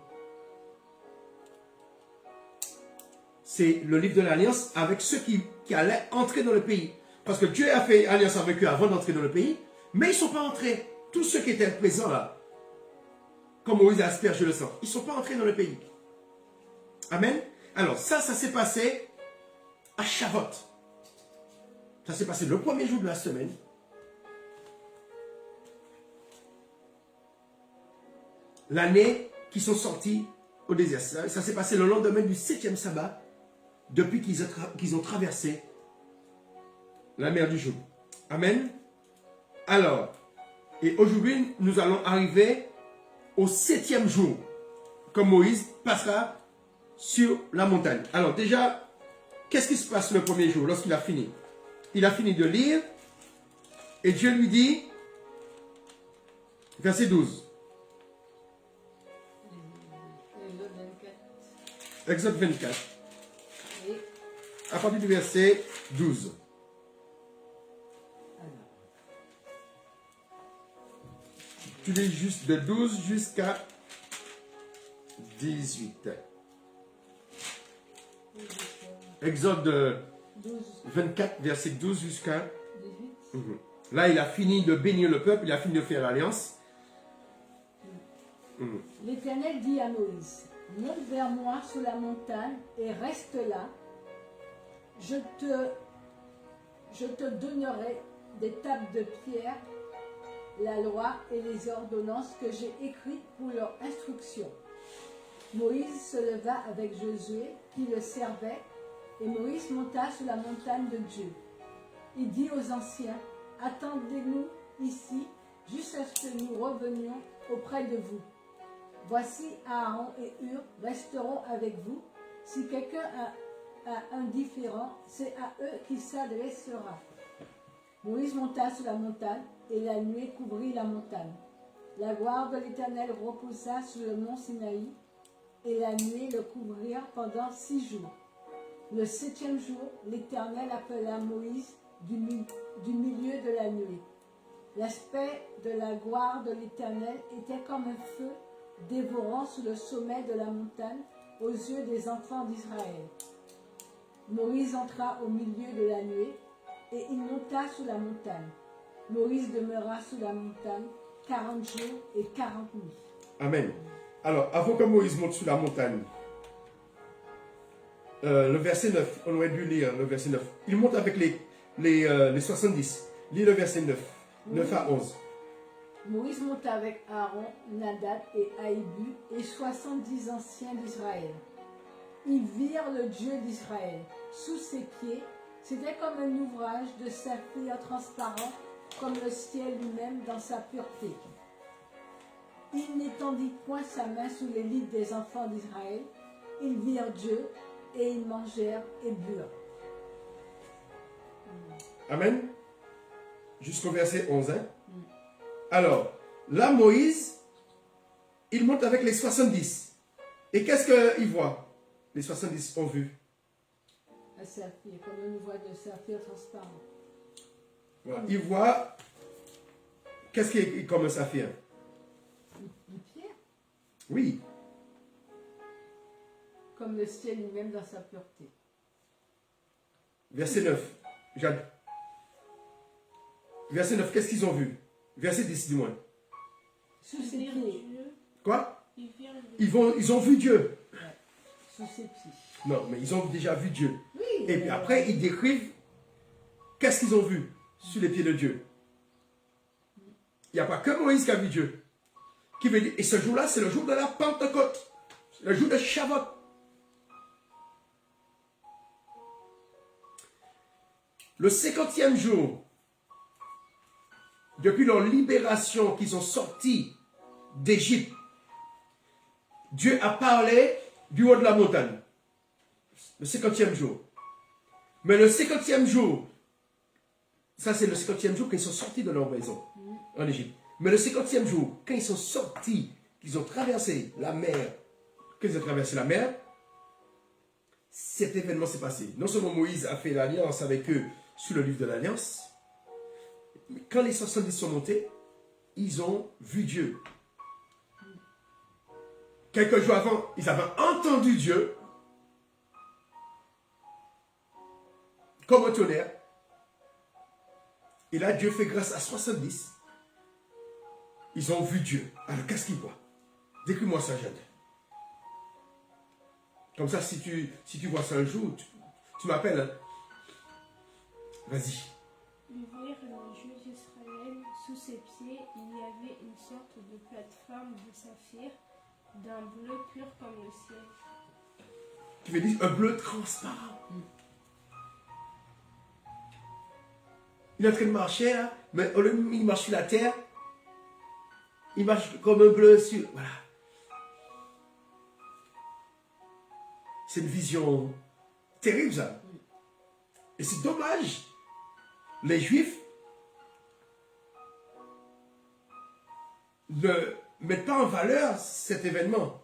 C'est le livre de l'Alliance avec ceux qui allaient entrer dans le pays. Parce que Dieu a fait alliance avec eux avant d'entrer dans le pays, mais ils ne sont pas entrés. Tous ceux qui étaient présents là, comme Moïse a aspergé le sang, ils ne sont pas entrés dans le pays. Amen. Alors ça s'est passé à Shavuot. Ça s'est passé le premier jour de la semaine. L'année qui sont sortis au désert. Ça s'est passé le lendemain du 7e sabbat, depuis qu'ils ont traversé la mer du Jourdain. Amen. Alors, et aujourd'hui, nous allons arriver au 7e jour, quand Moïse passera sur la montagne. Alors déjà, qu'est-ce qui se passe le premier jour, lorsqu'il a fini? Il a fini de lire, et Dieu lui dit, verset 12. Exode 24. À partir du verset 12. Tu lis juste de 12 jusqu'à 18. Exode 24, verset 12 jusqu'à 18. Là, il a fini de bénir le peuple, il a fini de faire l'alliance. L'Éternel dit à Moïse, monte vers moi sur la montagne et reste là. Je te donnerai des tables de pierre, la loi et les ordonnances que j'ai écrites pour leur instruction. Moïse se leva avec Josué qui le servait et Moïse monta sur la montagne de Dieu. Il dit aux anciens, attendez-nous ici jusqu'à ce que nous revenions auprès de vous. Voici Aaron et Hur resteront avec vous. Si quelqu'un a un différend, c'est à eux qu'il s'adressera. Moïse monta sur la montagne et la nuée couvrit la montagne. La gloire de l'Éternel reposa sur le mont Sinaï et la nuée le couvrirent pendant 6 jours. Le 7e jour, l'Éternel appela Moïse du milieu de la nuée. L'aspect de la gloire de l'Éternel était comme un feu dévorant sur le sommet de la montagne aux yeux des enfants d'Israël. Moïse entra au milieu de la nuée et il monta sur la montagne. Moïse demeura sur la montagne 40 jours et 40 nuits. Amen. Alors, avant que Moïse monte sur la montagne, le verset 9, on aurait dû lire le verset 9. Il monte avec les 70. Lis le verset 9, 9 à 11. Moïse monta avec Aaron, Nadab et Aïbu et 70 anciens d'Israël. Ils virent le Dieu d'Israël. Sous ses pieds, c'était comme un ouvrage de saphir transparent, comme le ciel lui-même dans sa pureté. Il n'étendit point sa main sous les lits des enfants d'Israël. Ils virent Dieu et ils mangèrent et burent. Amen. Jusqu'au verset 11. Hein? Alors, là, Moïse, il monte avec les 70. Et qu'est-ce qu'il voit? Les 70 ont vu. Un saphir, comme une voie de saphir transparent. Voilà. Il voit. Qu'est-ce qui est comme un saphir? Une pierre, Oui. comme le ciel lui-même dans sa pureté. Verset 9. Verset 9, qu'est-ce qu'ils ont vu? Verset 10, du moins. Sous ses Virent pieds. Dieu, Quoi? ils virent Dieu. Ils ont vu Dieu. Ouais. Sous ses pieds. Non, mais ils ont déjà vu Dieu. Oui. Et puis après, ils décrivent qu'est-ce qu'ils ont vu sur les pieds de Dieu. Il n'y a pas que Moïse qui a vu Dieu. Qui veut dire, et ce jour-là, c'est le jour de la Pentecôte. Le jour de Shavuot. Le 50e jour, depuis leur libération qu'ils sont sortis d'Égypte, Dieu a parlé du haut de la montagne. Le 50e jour. Mais le 50e jour, ça c'est le 50e jour qu'ils sont sortis de leur maison en Égypte. Mais le 50e jour, quand ils sont sortis, qu'ils ont traversé la mer, cet événement s'est passé. Non seulement Moïse a fait l'alliance avec eux sous le livre de l'alliance, mais quand les 70 sont montés, ils ont vu Dieu. Quelques jours avant, ils avaient entendu Dieu comme un tonnerre. Et là, Dieu fait grâce à 70. Ils ont vu Dieu. Alors, qu'est-ce qu'ils voient? Décris-moi ça, Jeanne. Comme ça, si tu vois ça un jour, tu m'appelles. Hein? Vas-y. Ils virent le Dieu d'Israël. Sous ses pieds, il y avait une sorte de plateforme de saphir, d'un bleu pur comme le ciel. Tu veux dire un bleu transparent. Il est en train de marcher là, mais au lieu il marche sur la terre, il marche comme un bleu sur. Voilà. C'est une vision terrible ça. Et c'est dommage. Les Juifs ne mettent pas en valeur cet événement.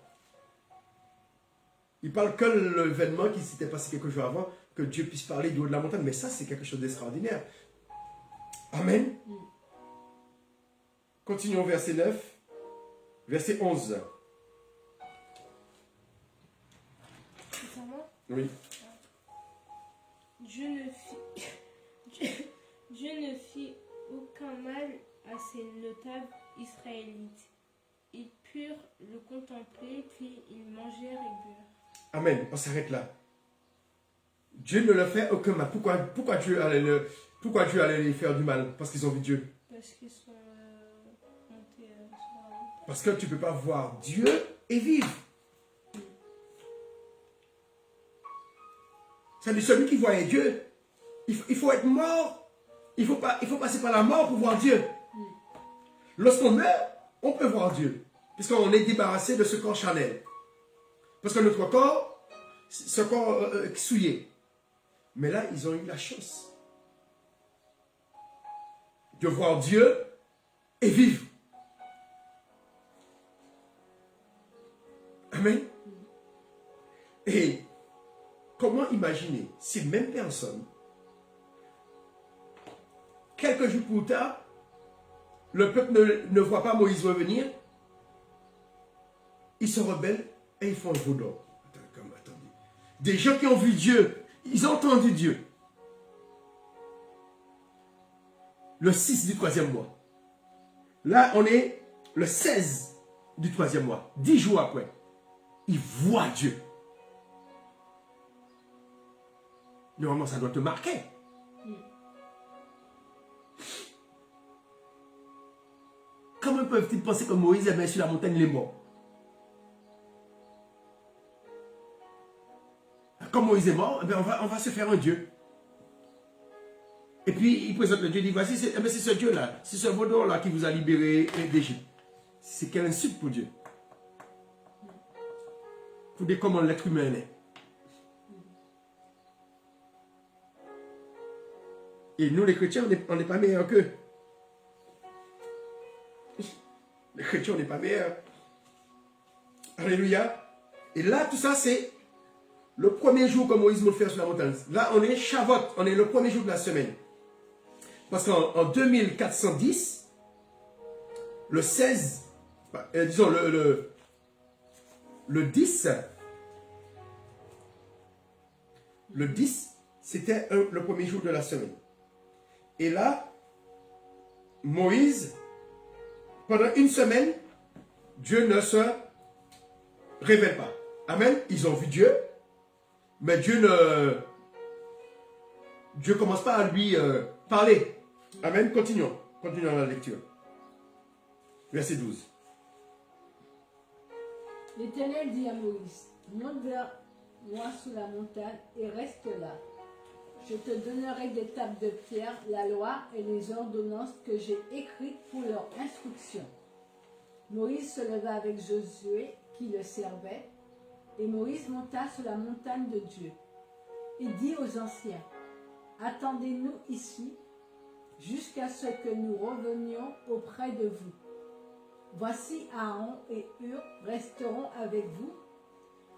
Ils parlent que de l'événement qui s'était passé quelques jours avant, que Dieu puisse parler du haut de la montagne. Mais ça, c'est quelque chose d'extraordinaire. Amen. Continuons verset 9, verset 11. C'est ça, moi? Oui. Dieu ne fit aucun mal à ces notables israélites. Ils purent le contempler, puis ils mangèrent et burent. Amen. On s'arrête là. Dieu ne leur fait aucun mal. Pourquoi Dieu allait les faire du mal? Parce qu'ils ont vu Dieu. Parce qu'ils sont montés sur la route. Parce que tu ne peux pas voir Dieu et vivre. C'est-à-dire celui qui voyait Dieu, il faut être mort. Il faut passer par la mort pour voir Dieu. Lorsqu'on meurt, on peut voir Dieu. Puisqu'on est débarrassé de ce corps charnel. Parce que notre corps, ce corps souillé. Mais là, ils ont eu la chance de voir Dieu et vivre. Amen. Et comment imaginer ces mêmes personnes, quelques jours plus tard, le peuple ne voit pas Moïse revenir, ils se rebellent et ils font un veau d'or. Attendez. Des gens qui ont vu Dieu, ils ont entendu Dieu. Le 6 du 3e mois. Là, on est le 16 du 3e mois. 10 jours après. Ils voient Dieu. Normalement, ça doit te marquer. Comment peuvent-ils penser que Moïse est sur la montagne, il est mort? Comme Moïse est mort, on va se faire un Dieu. Et puis, il présente le Dieu, il dit, voici, c'est ce Dieu-là, c'est ce vaudor-là qui vous a libéré d'Égypte. C'est quelle insulte pour Dieu. Pour dire comment l'être humain est. Et nous, les chrétiens, on n'est pas meilleurs qu'eux. Les chrétiens, on n'est pas meilleurs. Alléluia. Et là, tout ça, c'est le premier jour que Moïse nous le fait sur la montagne. Là, on est Shavuot, on est le premier jour de la semaine. Parce qu'en 2410, le 16, disons le 10, c'était le premier jour de la semaine. Et là, Moïse, pendant une semaine, Dieu ne se révèle pas. Amen. Ils ont vu Dieu, mais Dieu commence pas à lui parler. Amen. Continuons la lecture. Verset 12. L'Éternel dit à Moïse, monte vers moi sous la montagne et reste là. Je te donnerai des tables de pierre, la loi et les ordonnances que j'ai écrites pour leur instruction. Moïse se leva avec Josué qui le servait, et Moïse monta sur la montagne de Dieu. Il dit aux anciens, attendez-nous ici, jusqu'à ce que nous revenions auprès de vous. Voici Aaron et Hur resteront avec vous.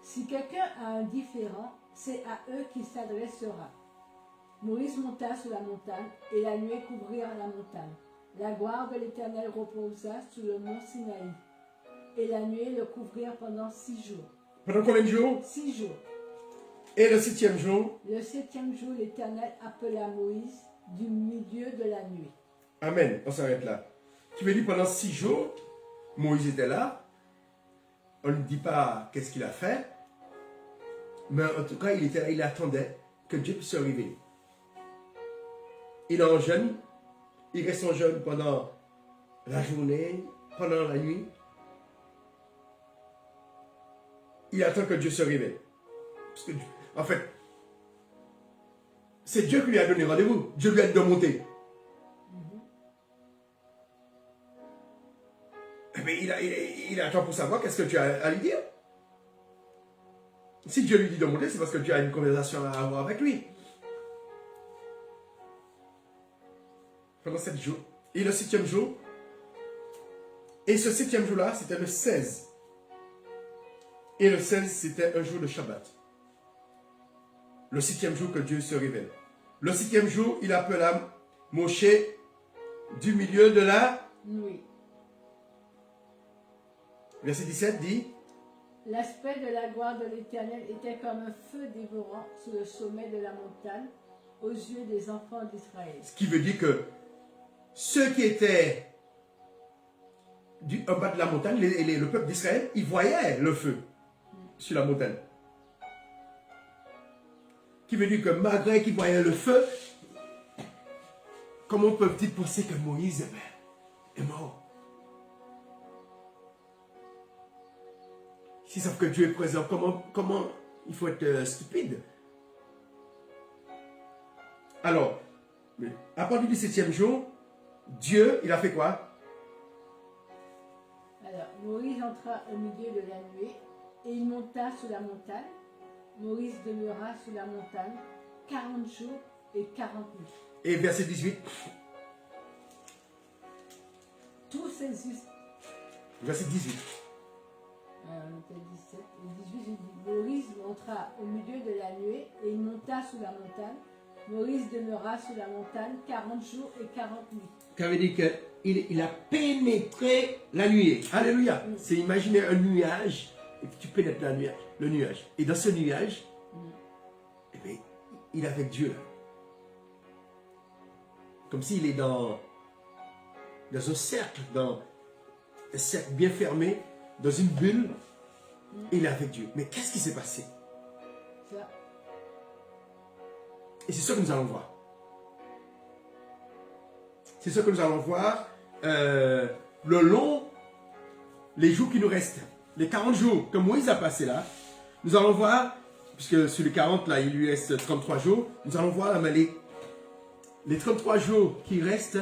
Si quelqu'un a un différend, c'est à eux qu'il s'adressera. Moïse monta sur la montagne, et la nuée couvrit la montagne. La gloire de l'Éternel reposa sur le mont Sinaï, et la nuée le couvrirent pendant 6 jours. Pendant combien de jours? 6 jours. Et le 7e jour? Le 7e jour, l'Éternel appela Moïse du milieu de la nuit. Amen. On s'arrête là. Qui veut dire pendant 6 jours, Moïse était là. On ne dit pas qu'est-ce qu'il a fait. Mais en tout cas, il attendait que Dieu puisse se révéler. Il est en jeûne. Il reste en jeûne pendant la journée, pendant la nuit. Il attend que Dieu se révèle. Parce que, en fait, c'est Dieu qui lui a donné rendez-vous. Dieu lui a dit de monter. Mais il attend pour savoir qu'est-ce que tu as à lui dire. Si Dieu lui dit de monter, c'est parce que tu as une conversation à avoir avec lui. Pendant 7 jours. Et le 7e jour. Et ce 7e jour-là, c'était le 16. Et le 16, c'était un jour de Shabbat. Le 7e jour que Dieu se révèle. Le 7e jour, il appela Moshe du milieu de la nuit. Verset 17 dit, l'aspect de la gloire de l'Éternel était comme un feu dévorant sur le sommet de la montagne aux yeux des enfants d'Israël. Ce qui veut dire que ceux qui étaient en bas de la montagne, le peuple d'Israël, ils voyaient le feu sur la montagne. Qui veut dire que malgré qu'ils voyaient le feu, comment peuvent-ils penser que Moïse est mort? S'ils savent que Dieu est présent, comment il faut être stupide? Alors, à partir du 7e jour, Dieu, il a fait quoi? Alors, Moïse entra au milieu de la nuée et il monta sur la montagne. Moïse demeura sur la montagne 40 jours et 40 nuits. Et verset 18. Tous ces... Verset 18. On était 17 et 18, j'ai dit, Moïse montra au milieu de la nuée et il monta sur la montagne. Moïse demeura sur la montagne 40 jours et 40 nuits. Ça veut dire qu'il a pénétré la nuée. Alléluia. C'est imaginer un nuage et que tu pénètres le nuage. Et dans ce nuage, eh bien, il est avec Dieu. Comme s'il est dans un cercle, un cercle bien fermé, dans une bulle, et il est avec Dieu. Mais qu'est-ce qui s'est passé? Ça. Et c'est ce que nous allons voir. C'est ce que nous allons voir les jours qui nous restent. Les 40 jours que Moïse a passé là. Nous allons voir, puisque sur les 40 là, il lui reste 33 jours. Nous allons voir les 33 jours qui restent.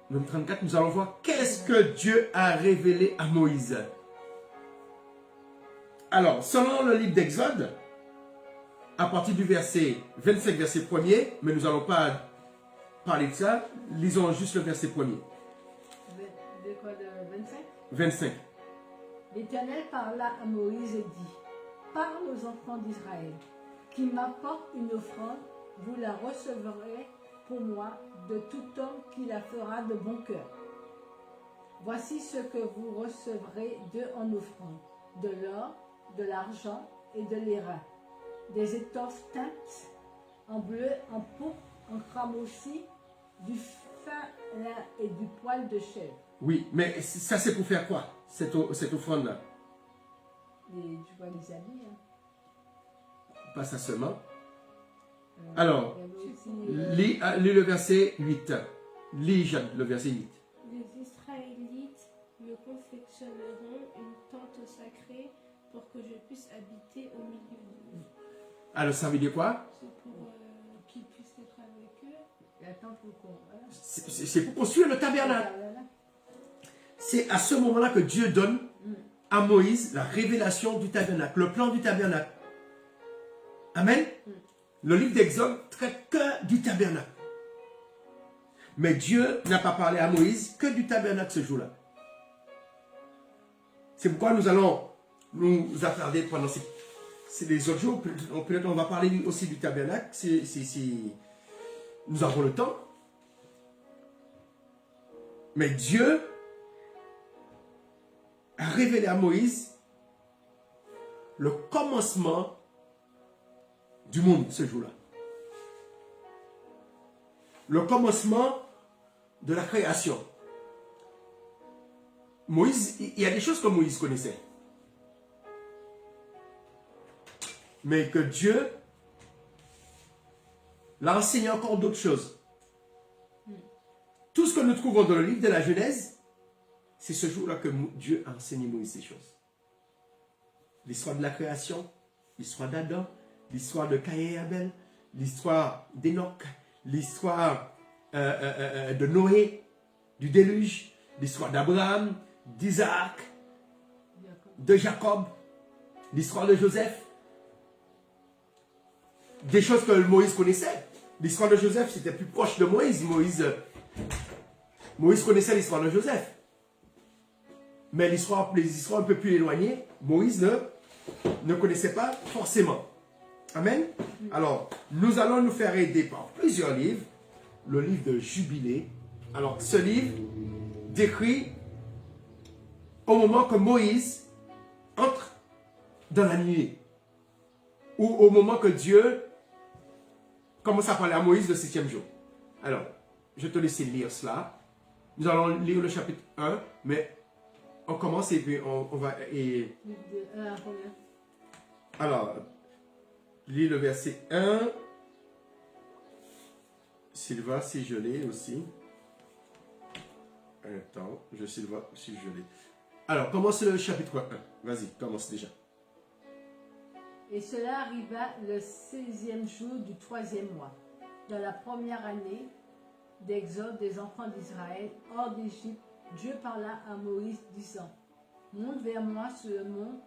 Même 34, nous allons voir qu'est-ce que Dieu a révélé à Moïse. Alors, selon le livre d'Exode, à partir du verset 25, verset 1er, mais nous n'allons pas parler de ça. Lisons juste le verset 1er. De quoi, de 25? 25. L'Éternel parla à Moïse et dit, parle aux enfants d'Israël, qui m'apportent une offrande, vous la recevrez pour moi de tout homme qui la fera de bon cœur. Voici ce que vous recevrez d'eux en offrande, de l'or, de l'argent et de l'airain, des étoffes teintes en bleu, en pourpre, en cramoisi, du fin lin et du poil de chèvre. Oui, mais ça c'est pour faire quoi, cette offrande-là? Tu vois les habits, hein. Pas ça seulement. Alors, Il y avait aussi, lis le verset 8. Lis, Jade, le verset 8. Les Israélites me confectionneront une tente sacrée pour que je puisse habiter au milieu d'eux. Alors, ça veut dire quoi? C'est pour qu'ils puissent être avec eux. la tente pour qu'on... Voilà. C'est pour construire le tabernacle. C'est à ce moment-là que Dieu donne à Moïse la révélation du tabernacle, le plan du tabernacle. Amen. Le livre d'Exode traite que du tabernacle. Mais Dieu n'a pas parlé à Moïse que du tabernacle ce jour-là. C'est pourquoi nous allons nous attarder pendant les autres jours. Peut-être on va parler aussi du tabernacle si nous avons le temps. Mais Dieu a révélé à Moïse le commencement du monde ce jour-là. Le commencement de la création. Moïse, il y a des choses que Moïse connaissait. Mais que Dieu l'a enseigné encore d'autres choses. Tout ce que nous trouvons dans le livre de la Genèse, c'est ce jour-là que Dieu a enseigné Moïse ces choses. L'histoire de la création, l'histoire d'Adam, l'histoire de Caïn et Abel, l'histoire d'Enoch, l'histoire de Noé, du déluge, l'histoire d'Abraham, d'Isaac, de Jacob, l'histoire de Joseph. Des choses que Moïse connaissait. L'histoire de Joseph, c'était plus proche de Moïse. Moïse connaissait l'histoire de Joseph. Mais les histoires un peu plus éloignées, Moïse ne connaissait pas forcément. Amen. Alors, nous allons nous faire aider par plusieurs livres. Le livre de Jubilé. Alors, ce livre décrit au moment que Moïse entre dans la nuée. Ou au moment que Dieu commence à parler à Moïse le 7e jour. Alors, je te laisse lire cela. Nous allons lire le chapitre 1, mais on commence et puis on va... Alors, lis le verset 1. Sylvain, si je l'ai aussi. Attends, Sylvain, si je l'ai. Alors, commence le chapitre 1. Vas-y, commence déjà. Et cela arriva le 16e jour du 3e mois, dans la première année d'exode des enfants d'Israël hors d'Égypte. Dieu parla à Moïse disant, monte vers moi sur le mont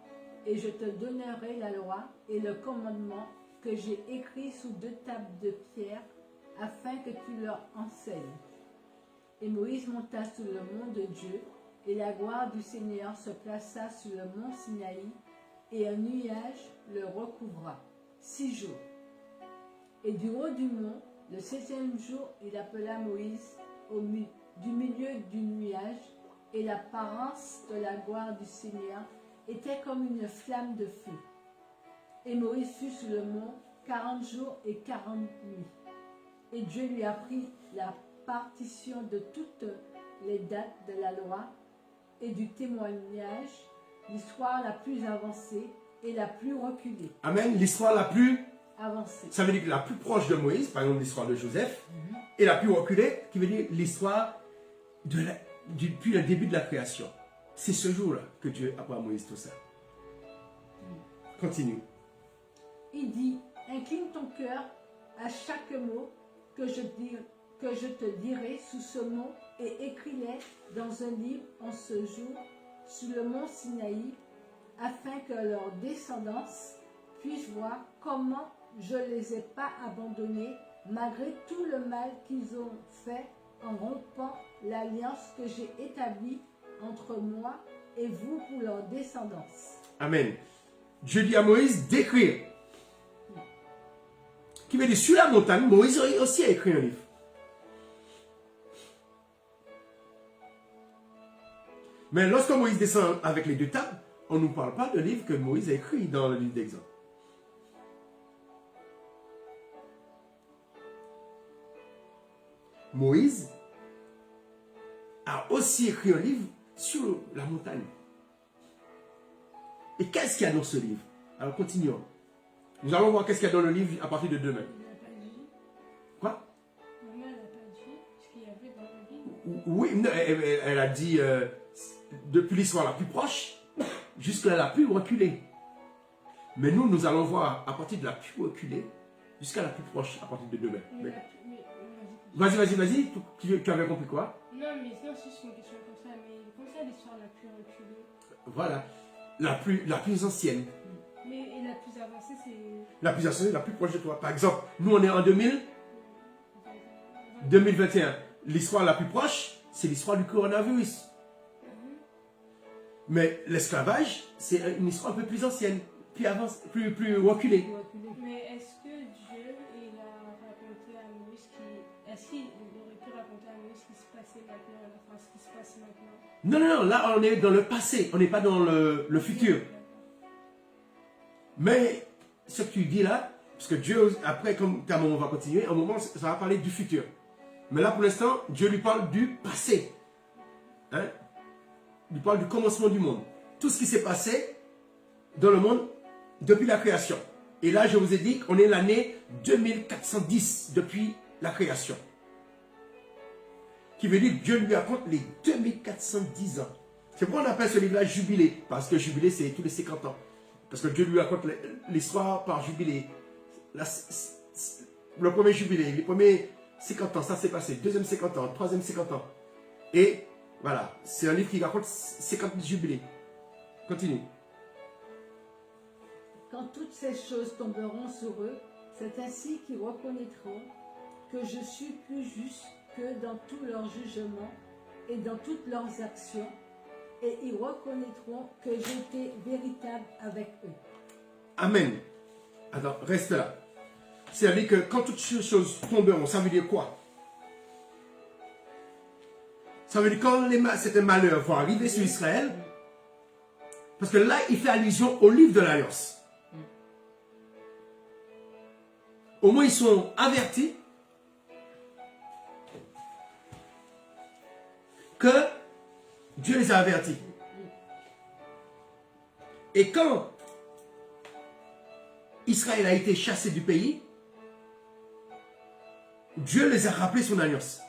et je te donnerai la loi et le commandement que j'ai écrit sous 2 tables de pierre afin que tu leur enseignes. Et Moïse monta sur le mont de Dieu et la gloire du Seigneur se plaça sur le mont Sinaï et un nuage le recouvra 6 jours. Et du haut du mont, le 7e jour, il appela Moïse du milieu du nuage, et l'apparence de la gloire du Seigneur était comme une flamme de feu. Et Moïse fut sur le mont 40 jours et 40 nuits. Et Dieu lui apprit la partition de toutes les dates de la loi et du témoignage, l'histoire la plus avancée et la plus reculée. Amen. L'histoire la plus Avancée. Ça veut dire que la plus proche de Moïse, par exemple l'histoire de Joseph, et la plus reculée, qui veut dire l'histoire depuis le début de la création. C'est ce jour-là que Dieu apprend à Moïse tout ça. Continue. Il dit, incline ton cœur à chaque mot que je te dirai sous ce mont et écris-les dans un livre en ce jour sur le mont Sinaï, afin que leur descendance puisse voir comment je ne les ai pas abandonnés, malgré tout le mal qu'ils ont fait en rompant l'alliance que j'ai établie entre moi et vous pour leur descendance. Amen. Dieu dit à Moïse d'écrire. Qui veut dire, sur la montagne, Moïse aussi a écrit un livre. Mais lorsque Moïse descend avec les deux tables, on ne nous parle pas de livre que Moïse a écrit dans le livre d'Exode. Moïse a aussi écrit un livre sur la montagne. Et qu'est-ce qu'il y a dans ce livre? Alors continuons. Nous allons voir qu'est-ce qu'il y a dans le livre à partir de demain. Il n'a pas dit. Quoi? Maman, elle n'a pas dit ce qu'il y avait dans le livre. Oui, non, elle a dit depuis l'histoire la plus proche jusqu'à la plus reculée. Mais nous allons voir à partir de la plus reculée jusqu'à la plus proche à partir de demain. Vas-y. Tu avais compris quoi? Non, mais sinon, c'est juste une question comme ça. Mais comme ça, l'histoire la plus reculée. Voilà. La plus ancienne. Mais et la plus avancée, c'est. La plus ancienne, la plus proche de toi. Par exemple, nous on est en 2021. L'histoire la plus proche, c'est l'histoire du coronavirus. Mais l'esclavage, c'est une histoire un peu plus ancienne, plus avancée, plus reculée. Mais est-ce que Dieu, il a raconté à Moïse est-ce qu'il aurait pu raconter à Moïse ce qui se passait maintenant, enfin ce qui se passe maintenant? Non, là on est dans le passé, on n'est pas dans le futur. Mais ce que tu dis là, parce que Dieu, après, comme à un moment on va continuer, à un moment ça va parler du futur. Mais là pour l'instant, Dieu lui parle du passé. Hein? Il parle du commencement du monde. Tout ce qui s'est passé dans le monde depuis la création. Et là, je vous ai dit qu'on est l'année 2410 depuis la création. Qui veut dire que Dieu lui raconte les 2410 ans. C'est pourquoi on appelle ce livre-là Jubilé. Parce que Jubilé, c'est tous les 50 ans. Parce que Dieu lui raconte l'histoire par Jubilé. Le premier Jubilé, les premiers 50 ans, ça s'est passé. Deuxième 50 ans, troisième 50 ans. Et voilà, c'est un livre qui raconte 50 jubilés. Continue. Quand toutes ces choses tomberont sur eux, c'est ainsi qu'ils reconnaîtront que je suis plus juste que dans tous leurs jugements et dans toutes leurs actions, et ils reconnaîtront que j'étais véritable avec eux. Amen. Attends, reste là. C'est-à-dire que quand toutes ces choses tomberont, ça veut dire quoi? Ça veut dire quand certains malheurs vont arriver sur Israël, parce que là, il fait allusion au livre de l'Alliance. Au moins, ils sont avertis que Dieu les a avertis. Et quand Israël a été chassé du pays, Dieu les a rappelé son alliance.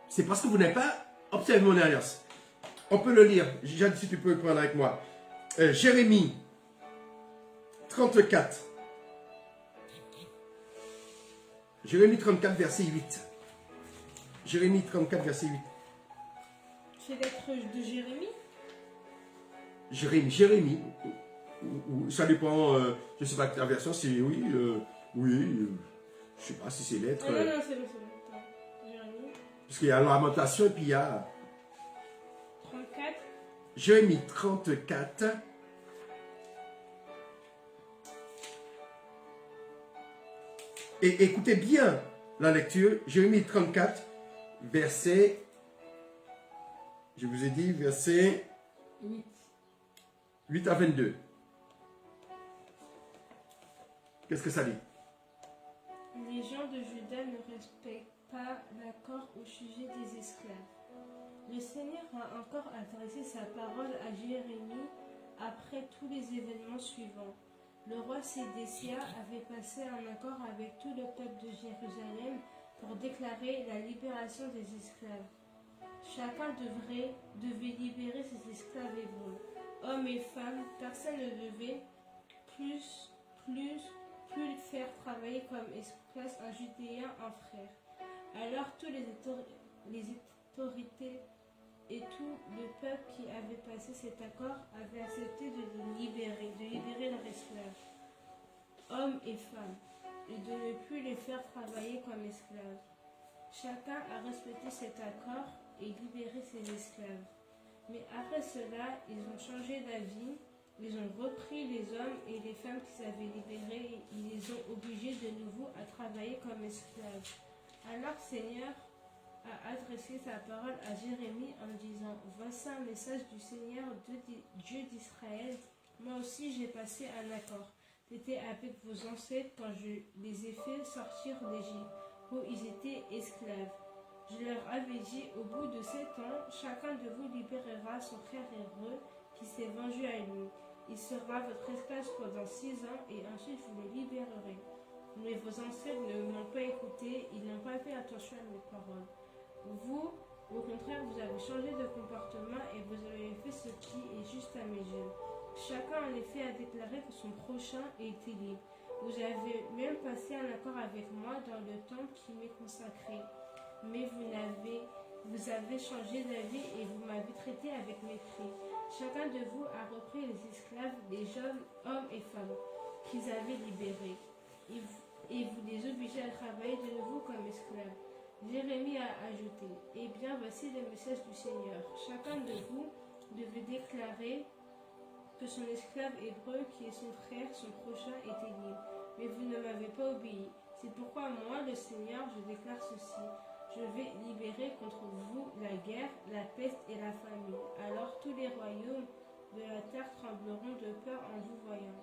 C'est parce que vous n'avez pas observé mon alliance. On peut le lire. Jade, si tu peux le prendre avec moi. Jérémie 34. Jérémie 34, verset 8. Jérémie 34, verset 8. C'est lettre de Jérémie? Jérémie. Ça dépend, je ne sais pas ta version, c'est oui, je ne sais pas si c'est lettre. Ah non, c'est bon. Jérémie. Parce qu'il y a Lamentation et puis il y a 34. Jérémie 34. Et écoutez bien la lecture. Jérémie 34, verset, je vous ai dit, verset 8 à 22. Qu'est-ce que ça dit? Les gens de Juda ne respectent pas l'accord au sujet des esclaves. Le Seigneur a encore adressé sa parole à Jérémie après tous les événements suivants. Le roi Sédécia avait passé un accord avec tout le peuple de Jérusalem pour déclarer la libération des esclaves. Chacun devait libérer ses esclaves hébreux. Hommes et femmes, personne ne devait plus faire travailler comme esclaves un Judéen, un frère. Alors tous les autorités et tout le peuple qui avait passé cet accord avait accepté de libérer leurs esclaves, hommes et femmes. et de ne plus les faire travailler comme esclaves. Chacun a respecté cet accord et libéré ses esclaves. Mais après cela, ils ont changé d'avis, ils ont repris les hommes et les femmes qu'ils avaient libérés et ils les ont obligés de nouveau à travailler comme esclaves. Alors Seigneur a adressé sa parole à Jérémie en disant « Voici un message du Seigneur Dieu d'Israël. Moi aussi j'ai passé un accord. J'étais avec vos ancêtres quand je les ai fait sortir d'Égypte, où ils étaient esclaves. Je leur avais dit, au bout de 7 ans, chacun de vous libérera son frère hébreu qui s'est vengé à lui. Il sera votre esclave pendant 6 ans et ensuite vous le libérerez. Mais vos ancêtres ne m'ont pas écouté, ils n'ont pas fait attention à mes paroles. Vous, au contraire, vous avez changé de comportement et vous avez fait ce qui est juste à mes yeux. Chacun en effet a déclaré que son prochain était libre. Vous avez même passé un accord avec moi dans le temple qui m'est consacré. Mais vous avez changé d'avis et vous m'avez traité avec mépris. Chacun de vous a repris les esclaves, les jeunes hommes et femmes qu'ils avaient libérés, et vous les obligez à travailler de nouveau comme esclaves. Jérémie a ajouté, « Eh bien, voici le message du Seigneur. Chacun de vous devait déclarer que son esclave hébreu, qui est son frère, son prochain, était libre. Mais vous ne m'avez pas obéi. C'est pourquoi moi, le Seigneur, je déclare ceci. Je vais libérer contre vous la guerre, la peste et la famine. Alors tous les royaumes de la terre trembleront de peur en vous voyant.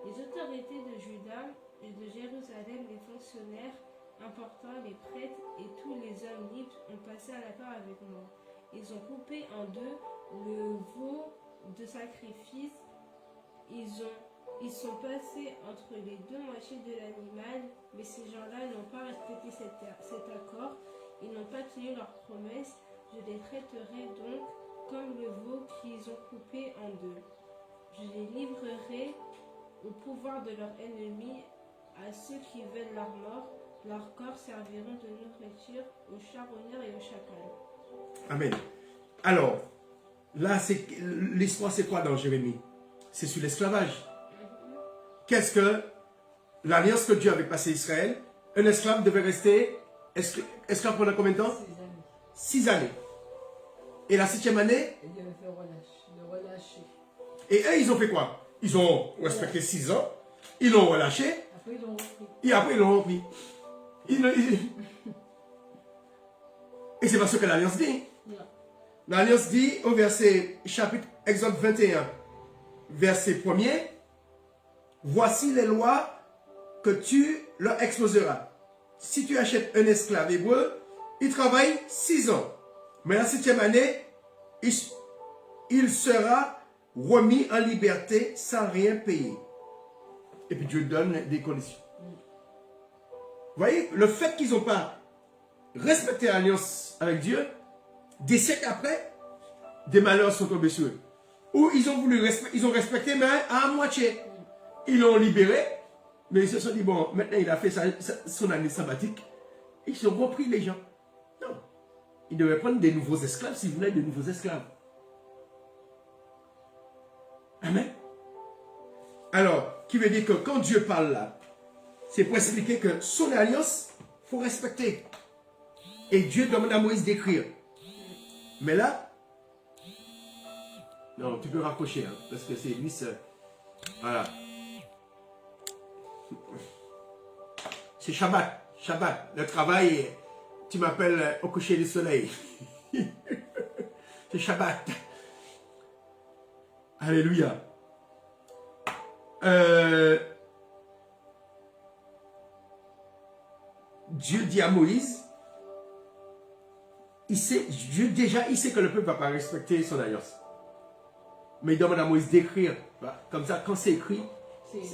Les autorités de Juda et de Jérusalem, les fonctionnaires importants, les prêtres et tous les hommes libres ont passé un accord avec moi. Ils ont coupé en deux le veau de sacrifice. Ils sont passés entre les deux moitiés de l'animal, mais ces gens-là n'ont pas respecté cet accord. Ils n'ont pas tenu leur promesse, je les traiterai donc comme le veau qu'ils ont coupé en deux. Je les livrerai au pouvoir de leurs ennemis, à ceux qui veulent leur mort. Leurs corps serviront de nourriture aux charognards et aux chacals. Amen. Alors, là, l'histoire, c'est quoi dans Jérémie? C'est sur l'esclavage. Qu'est-ce que l'alliance que Dieu avait passée à Israël? Un esclave devait rester esclave pendant combien de temps? 6 années. Et la 7e année? Il devait faire le relâcher. Et eux, ils ont fait quoi? Ils ont respecté 6 ans. Ils l'ont relâché. Après, ils l'ont repris. Et après, ils l'ont repris. Et c'est pas ce que l'Alliance dit. L'Alliance dit au verset, chapitre Exode 21, verset 1er, voici les lois que tu leur exposeras. Si tu achètes un esclave hébreu, il travaille 6 ans. Mais la 7e année, il sera remis en liberté sans rien payer. Et puis Dieu donne des conditions. Vous voyez, le fait qu'ils n'ont pas respecté l'alliance avec Dieu, des siècles après, des malheurs sont tombés sur eux. Ou ils ont respecté, mais à moitié. Ils l'ont libéré, mais ils se sont dit, bon, maintenant il a fait son année sabbatique. Ils ont repris les gens. Non. Ils devaient prendre des nouveaux esclaves s'ils voulaient de nouveaux esclaves. Amen. Alors, qui veut dire que quand Dieu parle là, c'est pour expliquer que son alliance, il faut respecter. Et Dieu demande à Moïse d'écrire. Mais là, non, tu peux raccrocher, hein, parce que c'est lui seul. Voilà. C'est Shabbat. Shabbat. Le travail, tu m'appelles au coucher du soleil. C'est Shabbat. Alléluia. Dieu dit à Moïse, Dieu déjà, il sait que le peuple ne va pas respecter son alliance. Mais il demande à Moïse d'écrire. Comme ça, quand c'est écrit,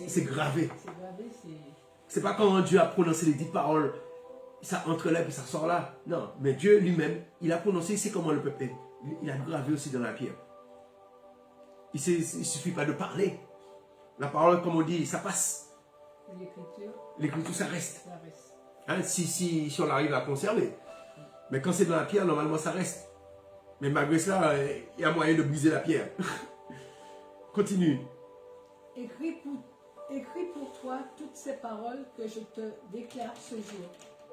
c'est gravé. C'est gravé, c'est pas quand Dieu a prononcé les 10 paroles, ça entre là et ça sort là. Non, mais Dieu lui-même, il a prononcé, il sait comment le peuple est. Il a gravé aussi dans la pierre. Il ne suffit pas de parler. La parole, comme on dit, ça passe. L'écriture, ça reste. Hein, si on arrive à conserver. Mais quand c'est dans la pierre, normalement, ça reste. Mais malgré cela, il y a moyen de briser la pierre. Continue. Écris pour toi toutes ces paroles que je te déclare ce jour,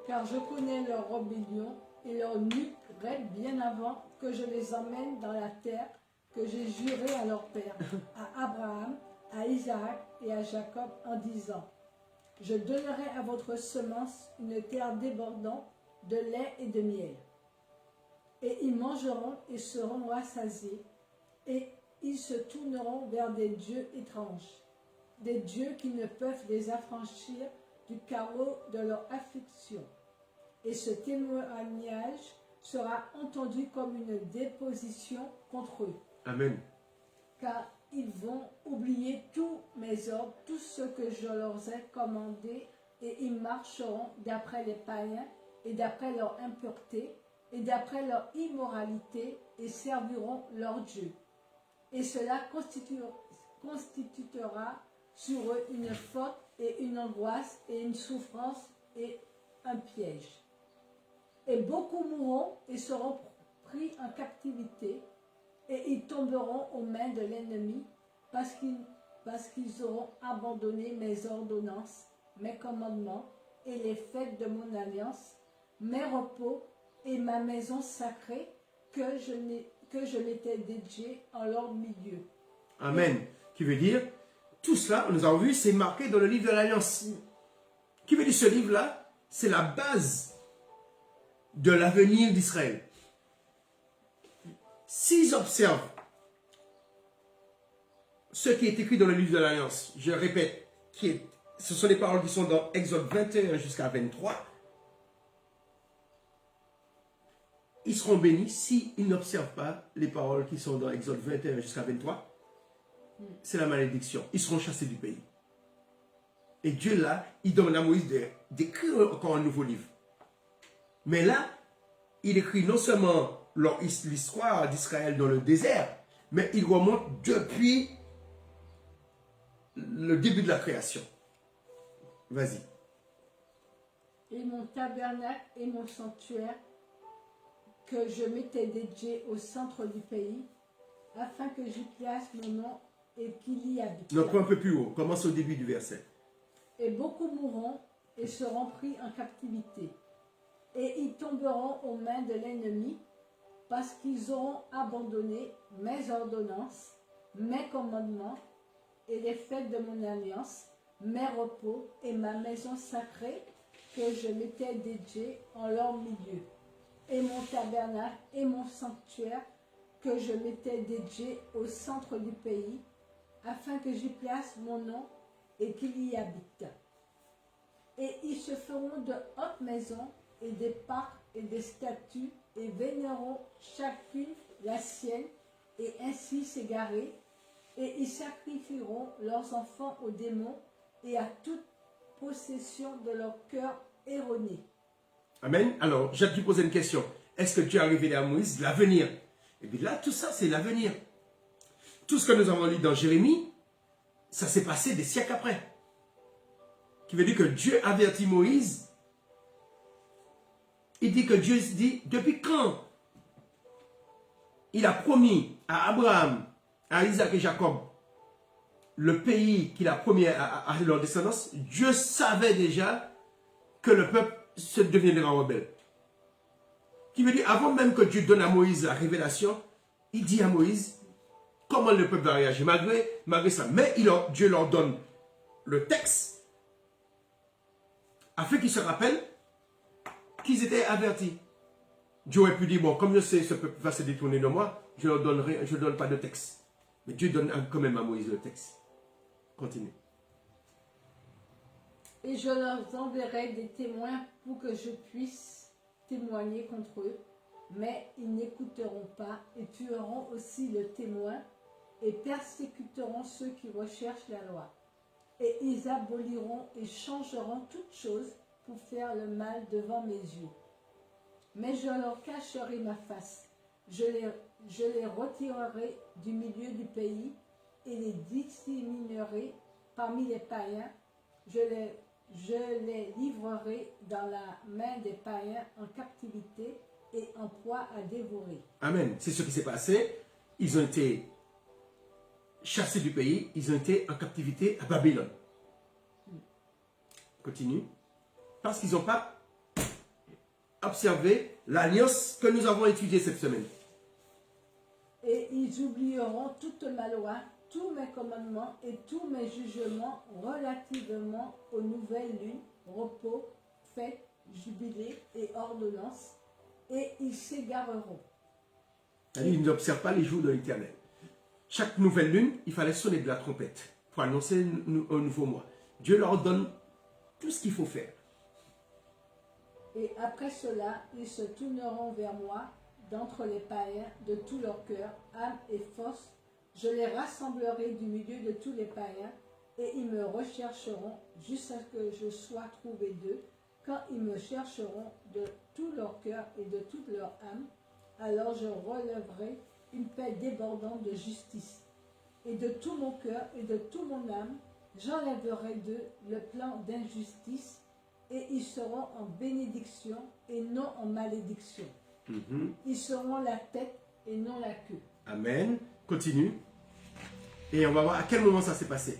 car je connais leur rébellion et leur nuque raide bien avant que je les emmène dans la terre que j'ai juré à leur père, à Abraham, à Isaac et à Jacob, en disant, je donnerai à votre semence une terre débordante de lait et de miel. Et ils mangeront et seront rassasiés, et ils se tourneront vers des dieux étranges, des dieux qui ne peuvent les affranchir du carreau de leur affliction. Et ce témoignage sera entendu comme une déposition contre eux. Amen. Car ils vont oublier tous mes ordres, tout ce que je leur ai commandé, et ils marcheront d'après les païens et d'après leur impureté et d'après leur immoralité et serviront leur Dieu. Et cela constituera sur eux une faute et une angoisse et une souffrance et un piège. Et beaucoup mourront et seront pris en captivité, et ils tomberont aux mains de l'ennemi parce qu'ils auront abandonné mes ordonnances, mes commandements et les fêtes de mon alliance, mes repos et ma maison sacrée que je m'étais dédiée en leur milieu. Amen. Qui veut dire, tout cela, nous avons vu, c'est marqué dans le livre de l'Alliance. Qui veut dire, ce livre-là, c'est la base de l'avenir d'Israël. S'ils observent ce qui est écrit dans le livre de l'Alliance, je répète, ce sont les paroles qui sont dans Exode 21 jusqu'à 23, ils seront bénis s'ils n'observent pas les paroles qui sont dans Exode 21 jusqu'à 23. C'est la malédiction. Ils seront chassés du pays. Et Dieu, là, il demande à Moïse d'écrire encore un nouveau livre. Mais là, il écrit non seulement l'histoire d'Israël dans le désert, mais il remonte depuis le début de la création. Vas-y. Et mon tabernacle et mon sanctuaire que je m'étais dédié au centre du pays, afin que j'y place mon nom et qu'il y habite. Donc un peu plus haut, commence au début du verset. Et beaucoup mourront et seront pris en captivité, et ils tomberont aux mains de l'ennemi, parce qu'ils auront abandonné mes ordonnances, mes commandements et les fêtes de mon alliance, mes repos et ma maison sacrée que je m'étais dédiée en leur milieu, et mon tabernacle et mon sanctuaire que je m'étais dédié au centre du pays, afin que j'y place mon nom et qu'il y habite. Et ils se feront de hautes maisons et des parcs et des statues, et vénéreront chacune la sienne, et ainsi s'égarer, et ils sacrifieront leurs enfants aux démons et à toute possession de leur cœur erroné. Amen. Alors, j'ai pu poser une question. Est-ce que Dieu a révélé à Moïse l'avenir? Et bien là, tout ça, c'est l'avenir. Tout ce que nous avons lu dans Jérémie, ça s'est passé des siècles après. Qui veut dire que Dieu avertit Moïse. Il dit que Dieu dit, depuis quand il a promis à Abraham, à Isaac et Jacob, le pays qu'il a promis à leur descendance, Dieu savait déjà que le peuple se deviendra rebelle. Qui veut dire, avant même que Dieu donne à Moïse la révélation, il dit à Moïse comment le peuple va réagir, malgré ça. Mais Dieu leur donne le texte, afin qu'ils se rappellent qu'ils étaient avertis. Dieu aurait pu dire, bon, comme je sais ce peuple va se détourner de moi, je ne donne pas de texte. Mais Dieu donne quand même à Moïse le texte. Continue. Et je leur enverrai des témoins pour que je puisse témoigner contre eux, mais ils n'écouteront pas et tueront aussi le témoin et persécuteront ceux qui recherchent la loi. Et ils aboliront et changeront toutes choses pour faire le mal devant mes yeux. Mais je leur cacherai ma face, je les retirerai du milieu du pays et les disséminerai parmi les païens, je les livrerai dans la main des païens en captivité et en proie à dévorer. Amen. C'est ce qui s'est passé. Ils ont été chassés du pays, ils ont été en captivité à Babylone. Continue. Parce qu'ils n'ont pas observé l'alliance que nous avons étudiée cette semaine. Et ils oublieront toute ma loi, tous mes commandements et tous mes jugements relativement aux nouvelles lunes, repos, fêtes, jubilés et ordonnances, et ils s'égareront. Ils n'observent pas les jours de l'Éternel. Chaque nouvelle lune, il fallait sonner de la trompette pour annoncer un nouveau mois. Dieu leur donne tout ce qu'il faut faire. Et après cela, ils se tourneront vers moi d'entre les païens de tout leur cœur, âme et force. Je les rassemblerai du milieu de tous les païens, et ils me rechercheront jusqu'à ce que je sois trouvé d'eux. Quand ils me chercheront de tout leur cœur et de toute leur âme, alors je relèverai une paix débordante de justice. Et de tout mon cœur et de toute mon âme, j'enlèverai d'eux le plan d'injustice, et ils seront en bénédiction et non en malédiction. Ils seront la tête et non la queue. Amen. Continue. Et on va voir à quel moment ça s'est passé.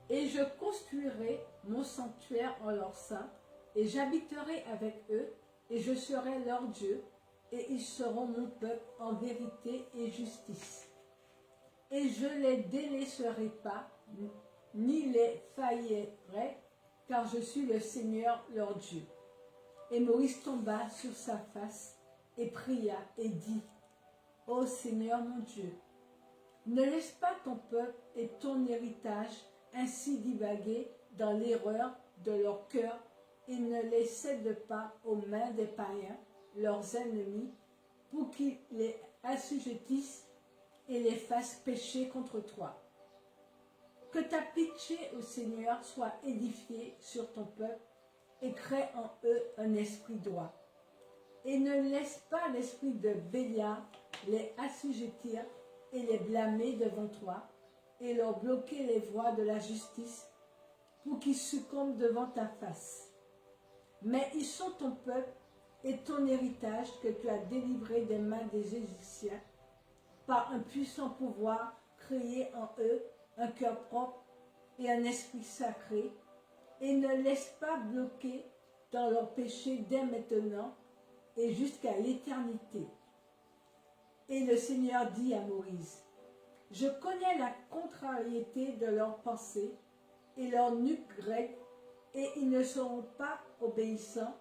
Et je construirai mon sanctuaire en leur sein, et j'habiterai avec eux, et je serai leur Dieu, et ils seront mon peuple en vérité et justice. Et je les délaisserai pas, ni les faillirai, car je suis le Seigneur leur Dieu. Et Moïse tomba sur sa face, et pria, et dit, Ô Seigneur mon Dieu, ne laisse pas ton peuple et ton héritage ainsi divaguer dans l'erreur de leur cœur, et ne les cède pas aux mains des païens, leurs ennemis, pour qu'ils les assujettissent et les fassent pécher contre toi. Que ta pitié, ô Seigneur, soit édifiée sur ton peuple, et crée en eux un esprit droit. Et ne laisse pas l'esprit de Béliard les assujettir et les blâmer devant toi, et leur bloquer les voies de la justice, pour qu'ils succombent devant ta face. Mais ils sont ton peuple et ton héritage que tu as délivré des mains des Égyptiens, par un puissant pouvoir créé en eux un cœur propre et un esprit sacré, et ne laisse pas bloquer dans leurs péchés dès maintenant et jusqu'à l'éternité. Et le Seigneur dit à Moïse, je connais la contrariété de leurs pensées et leur nuque grecque, et ils ne seront pas obéissants,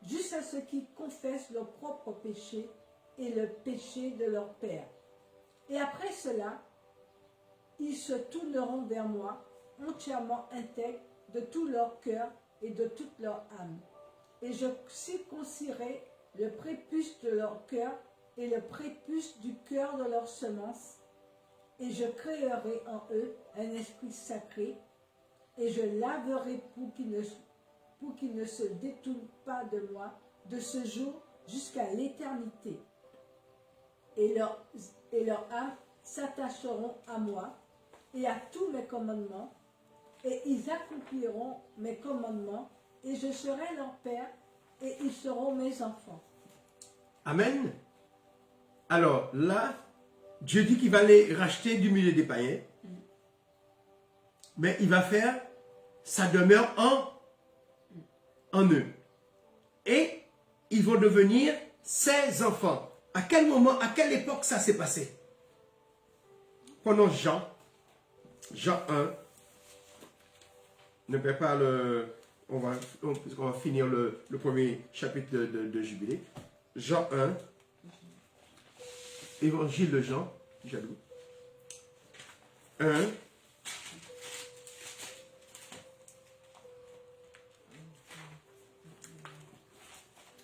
jusqu'à ce qu'ils confessent leur propre péché et le péché de leur père. Et après cela, ils se tourneront vers moi, entièrement intègres de tout leur cœur et de toute leur âme. Et je circoncirai le prépuce de leur cœur et le prépuce du cœur de leur semence, et je créerai en eux un esprit sacré, et je laverai pour qu'ils ne se détournent pas de moi de ce jour jusqu'à l'éternité. Et leur âme s'attacheront à moi et à tous mes commandements, et ils accompliront mes commandements, et je serai leur père, et ils seront mes enfants. Amen. Alors là, Dieu dit qu'il va les racheter du milieu des païens, mais il va faire sa demeure en eux. Et ils vont devenir ses enfants. À quel moment, à quelle époque ça s'est passé? Prenons Jean 1. Ne perds pas le... On va finir le premier chapitre de Jubilé. Jean 1. Évangile de Jean. Jaloux. 1.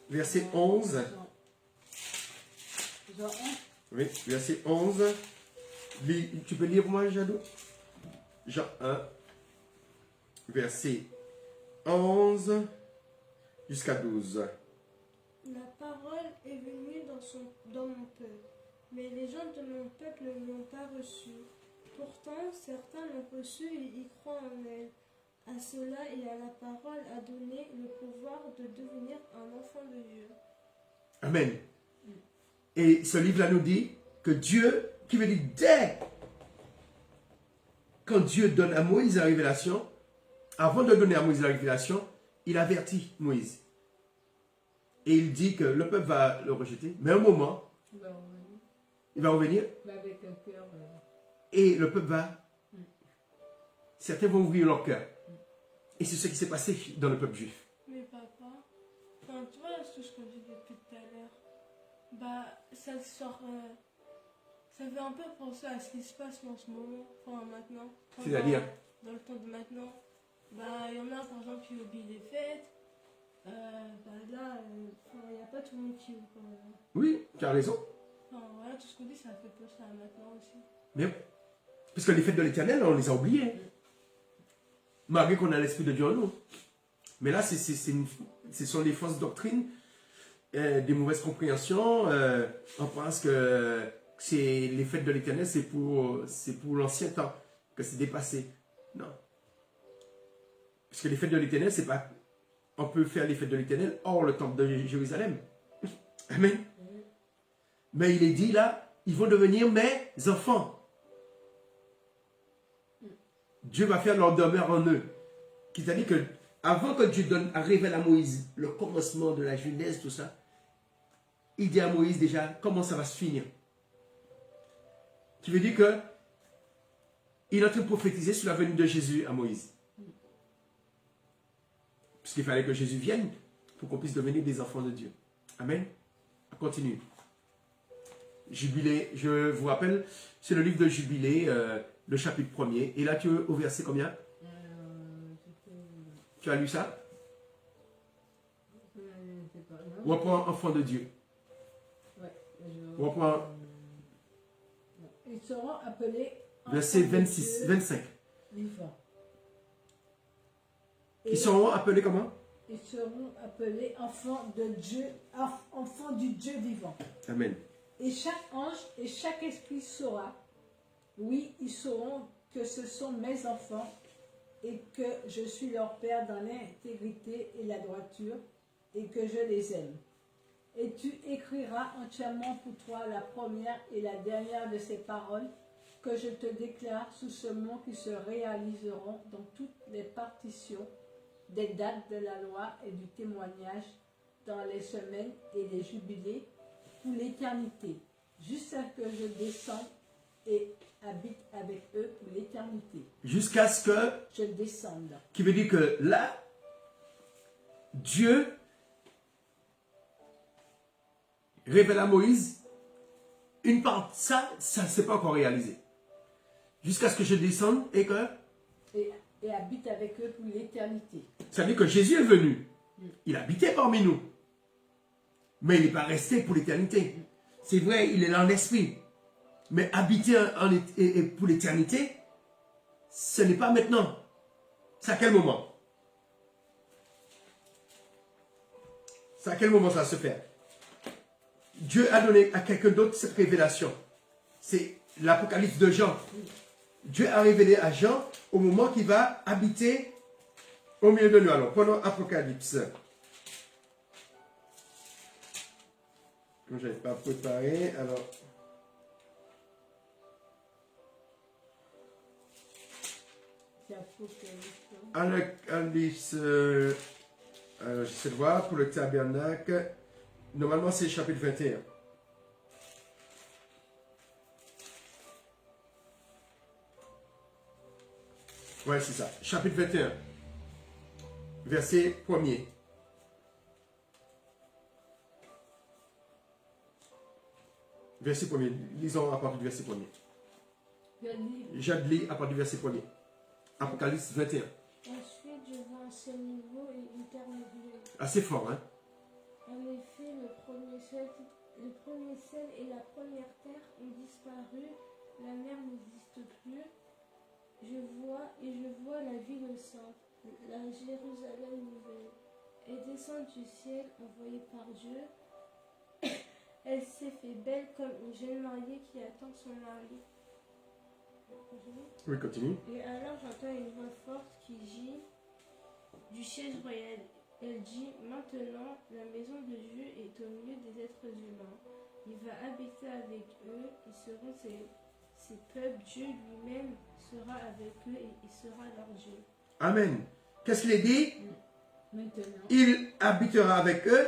Verset 11. Jean 1. Oui, verset 11. Tu peux lire pour moi, Jadot? Jean 1, verset 11 jusqu'à 12. La parole est venue dans mon peuple, mais les gens de mon peuple ne l'ont pas reçue. Pourtant, certains l'ont reçue et y croient en elle. À cela et à la parole a donné le pouvoir de devenir un enfant de Dieu. Amen. Et ce livre-là nous dit que Dieu, qui veut dire dès quand Dieu donne à Moïse la révélation, avant de donner à Moïse la révélation, il avertit Moïse. Et il dit que le peuple va le rejeter, mais à un moment, il va revenir avec un cœur. et le peuple va... Certains vont ouvrir leur cœur. Et c'est ce qui s'est passé dans le peuple juif. Mais papa, enfin, tu vois tout ce qu'on dit depuis tout à l'heure, bah ça sort, ça fait un peu penser à ce qui se passe en ce moment, enfin maintenant. Enfin, C'est-à-dire, dans le temps de maintenant, bah il y en a par exemple qui oublient les fêtes, bah là, il n'y a pas tout le monde qui oublie. oui, tu as raison. Enfin voilà, tout ce qu'on dit ça fait penser à maintenant aussi. Mais, parce que les fêtes de l'éternel, on les a oubliées. Malgré qu'on a l'esprit de Dieu en nous. Mais là, ce sont des fausses doctrines, des mauvaises compréhensions. On pense que les fêtes de l'éternel, c'est pour l'ancien temps, que c'est dépassé. Non. Parce que les fêtes de l'éternel, c'est pas... On peut faire les fêtes de l'éternel hors le temple de Jérusalem. Amen. Mais il est dit là, ils vont devenir mes enfants. Dieu va faire leur demeure en eux. Qui t'a dit que avant que Dieu révèle à Moïse le commencement de la Genèse, tout ça, il dit à Moïse déjà comment ça va se finir. Qui veut dire que il est en train de prophétiser sur la venue de Jésus à Moïse. Puisqu'il fallait que Jésus vienne pour qu'on puisse devenir des enfants de Dieu. Amen. On continue. Jubilé, je vous rappelle, c'est le livre de Jubilé, le chapitre 1er. Et là, tu es au verset combien? Tu as lu ça? On reprend enfant de Dieu. On reprend Ils seront appelés verset 26, 25. Vivants. Ils seront appelés comment? Ils seront appelés enfants de Dieu, enfants du Dieu vivant. Amen. Et chaque ange et chaque esprit saura, oui, ils sauront que ce sont mes enfants et que je suis leur Père dans l'intégrité et la droiture et que je les aime. Et tu écriras entièrement pour toi la première et la dernière de ces paroles que je te déclare sous ce mot qui se réaliseront dans toutes les partitions des dates de la loi et du témoignage dans les semaines et les jubilés pour l'éternité, jusqu'à ce que je descende et habite avec eux pour l'éternité. Jusqu'à ce que... Je descende. Qui veut dire que là, Dieu révèle à Moïse une part, ça ne s'est pas encore réalisé. Jusqu'à ce que je descende et que... Et habite avec eux pour l'éternité. Ça veut dire que Jésus est venu. Il habitait parmi nous. Mais il n'est pas resté pour l'éternité. C'est vrai, il est dans l'esprit. Mais habiter pour l'éternité, ce n'est pas maintenant. C'est à quel moment? C'est à quel moment ça se fait? Dieu a donné à quelqu'un d'autre cette révélation. C'est l'Apocalypse de Jean. Dieu a révélé à Jean au moment qu'il va habiter au milieu de nous. Alors, prenons Apocalypse. Comme je n'avais pas préparé, alors... Apocalypse, j'essaie de voir pour le tabernacle. Normalement, c'est le chapitre 21. Ouais, c'est ça. Chapitre 21. Verset 1er. Verset 1er. Lisons à partir du verset 1er. Je lis à partir du verset 1er. Apocalypse 21. Ensuite, je vois un ciel nouveau et une terre nouvelle. Assez fort, hein? En effet, le premier ciel et la première terre ont disparu, la mer n'existe plus. Je vois la ville sainte, la Jérusalem nouvelle. Elle descend du ciel, envoyée par Dieu. Elle s'est fait belle comme une jeune mariée qui attend son mari. Oui, continue. Et alors j'entends une voix forte qui dit du siège royal. Elle dit, maintenant la maison de Dieu est au milieu des êtres humains. Il va habiter avec eux, ils seront ses peuples. Dieu lui-même sera avec eux et il sera leur Dieu. Amen. qu'est-ce qu'il est dit? Maintenant, Il habitera avec eux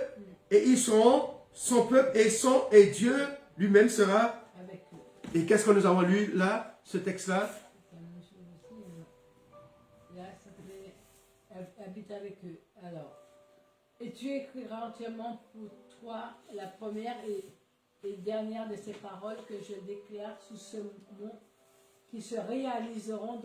et ils seront son peuple et Dieu lui-même sera. avec eux. Et qu'est-ce que nous avons lu là, ce texte-là? C'est la même chose aussi, là, c'était habite avec eux. Alors, et tu écriras entièrement pour toi la première et dernière de ces paroles que je déclare sous ce mot, qui se réaliseront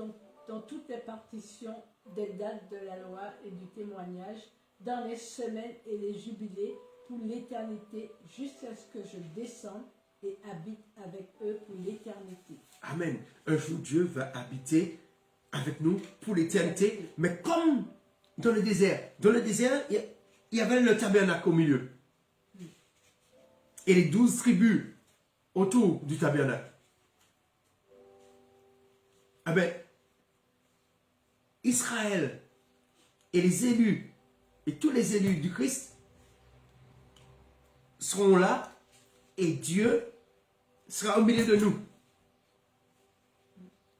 dans toutes les partitions des dates de la loi et du témoignage, dans les semaines et les jubilés, pour l'éternité, jusqu'à ce que je descende et habite avec eux pour l'éternité. Amen. Un jour, Dieu va habiter avec nous pour l'éternité, mais comme dans le désert. Dans le désert, il y avait le tabernacle au milieu. Et les 12 tribus autour du tabernacle. Ah ben, Israël et les élus, et tous les élus du Christ seront là, et Dieu sera au milieu de nous.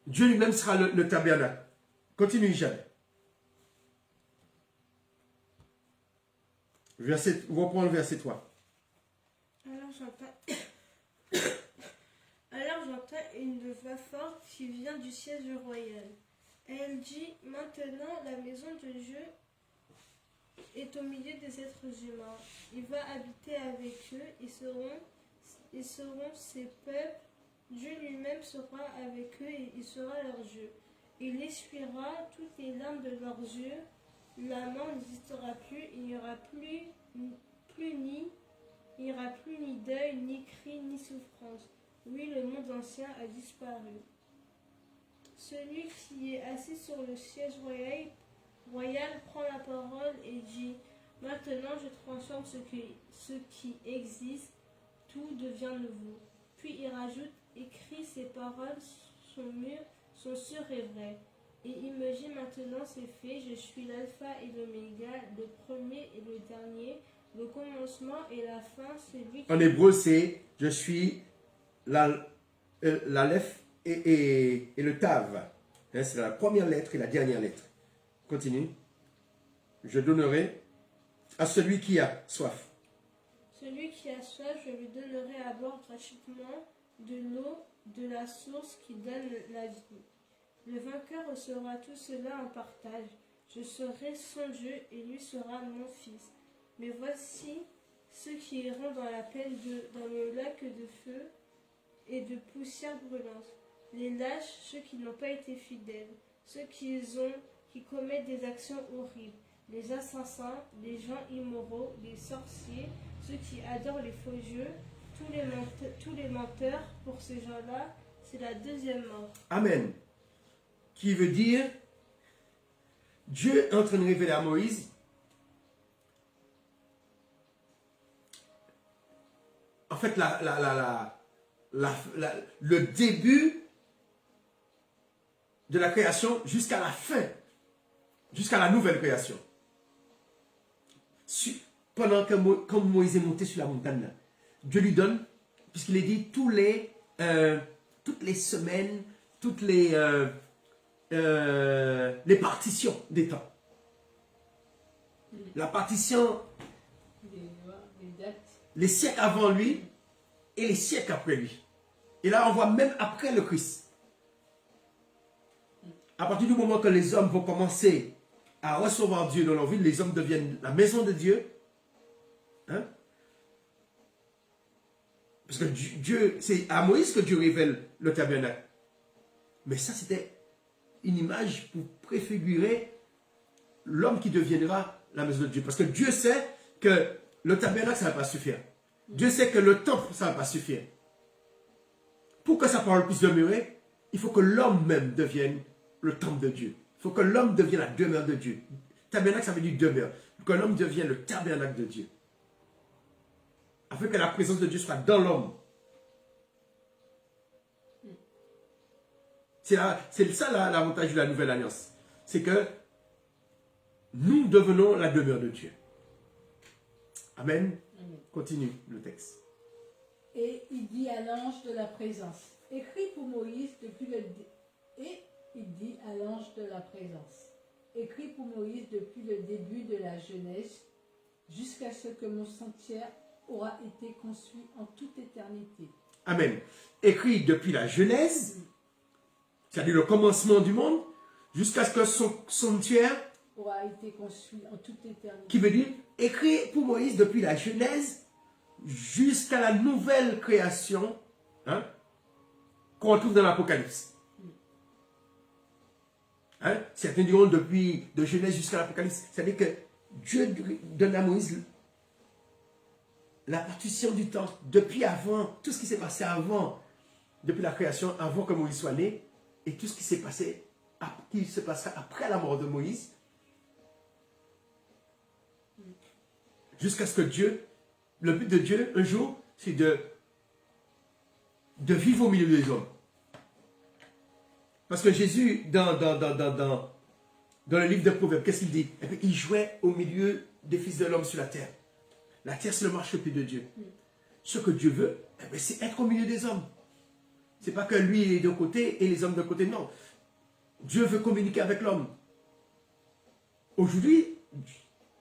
Dieu lui-même sera le tabernacle. Continue, Jeanne. Reprends le verset 3. Alors j'entends une voix forte qui vient du siège royal. Elle dit, maintenant la maison de Dieu est au milieu des êtres humains. Il va habiter avec eux, ils seront ses peuples. Dieu lui-même sera avec eux et il sera leur Dieu. Il essuiera toutes les larmes de leurs yeux. La mort n'existera plus, il n'y aura plus ni deuil, ni cri, ni souffrance. Oui, le monde ancien a disparu. Celui qui est assis sur le siège royal prend la parole et dit, maintenant je transforme ce qui existe, tout devient nouveau. Puis il rajoute, écris ces paroles, sont sûres et vraies. Et il me dit, maintenant c'est fait, je suis l'alpha et l'oméga, le premier et le dernier, le commencement et la fin, celui qui... En hébreu, c'est je suis l'Aleph et le Tav. Hein, c'est la première lettre et la dernière lettre. Continue. Je donnerai à celui qui a soif. Celui qui a soif, je lui donnerai à boire gratuitement de l'eau de la source qui donne la vie. Le vainqueur recevra tout cela en partage. Je serai son Dieu et lui sera mon fils. Mais voici ceux qui iront dans dans le lac de feu et de poussière brûlante. Les lâches, ceux qui n'ont pas été fidèles, ceux qui commettent des actions horribles, les assassins, les gens immoraux, les sorciers, ceux qui adorent les faux dieux, tous les menteurs. Pour ces gens-là, c'est la deuxième mort. Amen. Qui veut dire, Dieu est en train de révéler à Moïse en fait le début de la création jusqu'à la fin, jusqu'à la nouvelle création. Quand Moïse est monté sur la montagne, là, Dieu lui donne, puisqu'il est dit, toutes les semaines, toutes les partitions des temps. La partition, Les dates. les siècles avant lui et les siècles après lui. Et là, on voit même après le Christ. À partir du moment que les hommes vont commencer à recevoir Dieu dans leur vie, les hommes deviennent la maison de Dieu. Hein? Parce que Dieu, c'est à Moïse que Dieu révèle le tabernacle. Mais ça, c'était une image pour préfigurer l'homme qui deviendra la maison de Dieu. Parce que Dieu sait que le tabernacle, ça ne va pas suffire. Dieu sait que le temple, ça ne va pas suffire. Pour que sa parole puisse demeurer, il faut que l'homme même devienne le temple de Dieu. Il faut que l'homme devienne la demeure de Dieu. Tabernacle, ça veut dire demeure. Il faut que l'homme devienne le tabernacle de Dieu. Afin que la présence de Dieu soit dans l'homme. C'est ça l'avantage de la nouvelle alliance. C'est que nous devenons la demeure de Dieu. Amen. Amen. Continue le texte. Et il dit à l'ange de la présence, écris pour Moïse depuis le... Et il dit à l'ange de la présence, écrit pour Moïse depuis le début de la Genèse, jusqu'à ce que mon sanctuaire aura été construit en toute éternité. Amen. Écrit depuis la Genèse, c'est-à-dire le commencement du monde, jusqu'à ce que son sanctuaire, Aura été construit en toute éternité. qui veut dire écrit pour Moïse depuis la Genèse jusqu'à la nouvelle création, hein, qu'on retrouve dans l'Apocalypse. Hein, certains diront depuis de Genèse jusqu'à l'Apocalypse. C'est-à-dire que Dieu donne à Moïse la partition du temps depuis avant, tout ce qui s'est passé avant, depuis la création, avant que Moïse soit né, et tout ce qui s'est passé, qui se passera après la mort de Moïse, jusqu'à ce que Dieu, le but de Dieu, un jour, c'est de vivre au milieu des hommes. Parce que Jésus, dans le livre de Proverbes, qu'est-ce qu'il dit? Eh bien, il jouait au milieu des fils de l'homme sur la terre. La terre, c'est le marchepied de Dieu. Ce que Dieu veut, eh bien, c'est être au milieu des hommes. C'est pas que lui est d'un côté et les hommes d'un côté, non. Dieu veut communiquer avec l'homme. Aujourd'hui,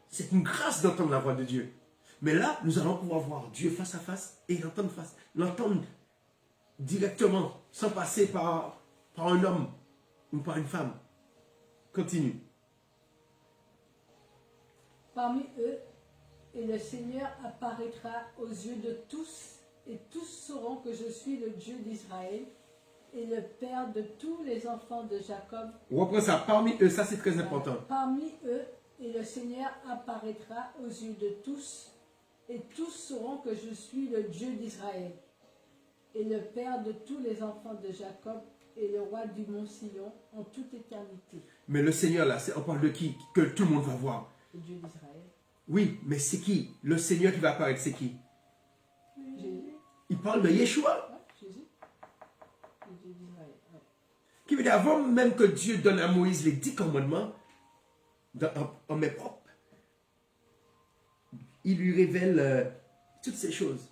c'est une grâce d'entendre la voix de Dieu. Mais là, nous allons pouvoir voir Dieu face à face et l'entendre directement, sans passer par un homme ou par une femme. Continue. Parmi eux, et le Seigneur apparaîtra aux yeux de tous, et tous sauront que je suis le Dieu d'Israël, et le Père de tous les enfants de Jacob. On reprend ça. Parmi eux, ça c'est très important. Parmi eux, et le Seigneur apparaîtra aux yeux de tous, et tous sauront que je suis le Dieu d'Israël, et le Père de tous les enfants de Jacob, et le roi du mont Sion, en toute éternité. Mais le Seigneur, là, on parle de qui? Que tout le monde va voir. Le Dieu d'Israël. Oui, mais c'est qui? Le Seigneur qui va apparaître, c'est qui? Jésus. Il parle de Yeshua. Ouais, Jésus. Le Dieu d'Israël. Ouais. Qui veut dire, avant même que Dieu donne à Moïse les 10 commandements, en mes propres, il lui révèle toutes ces choses.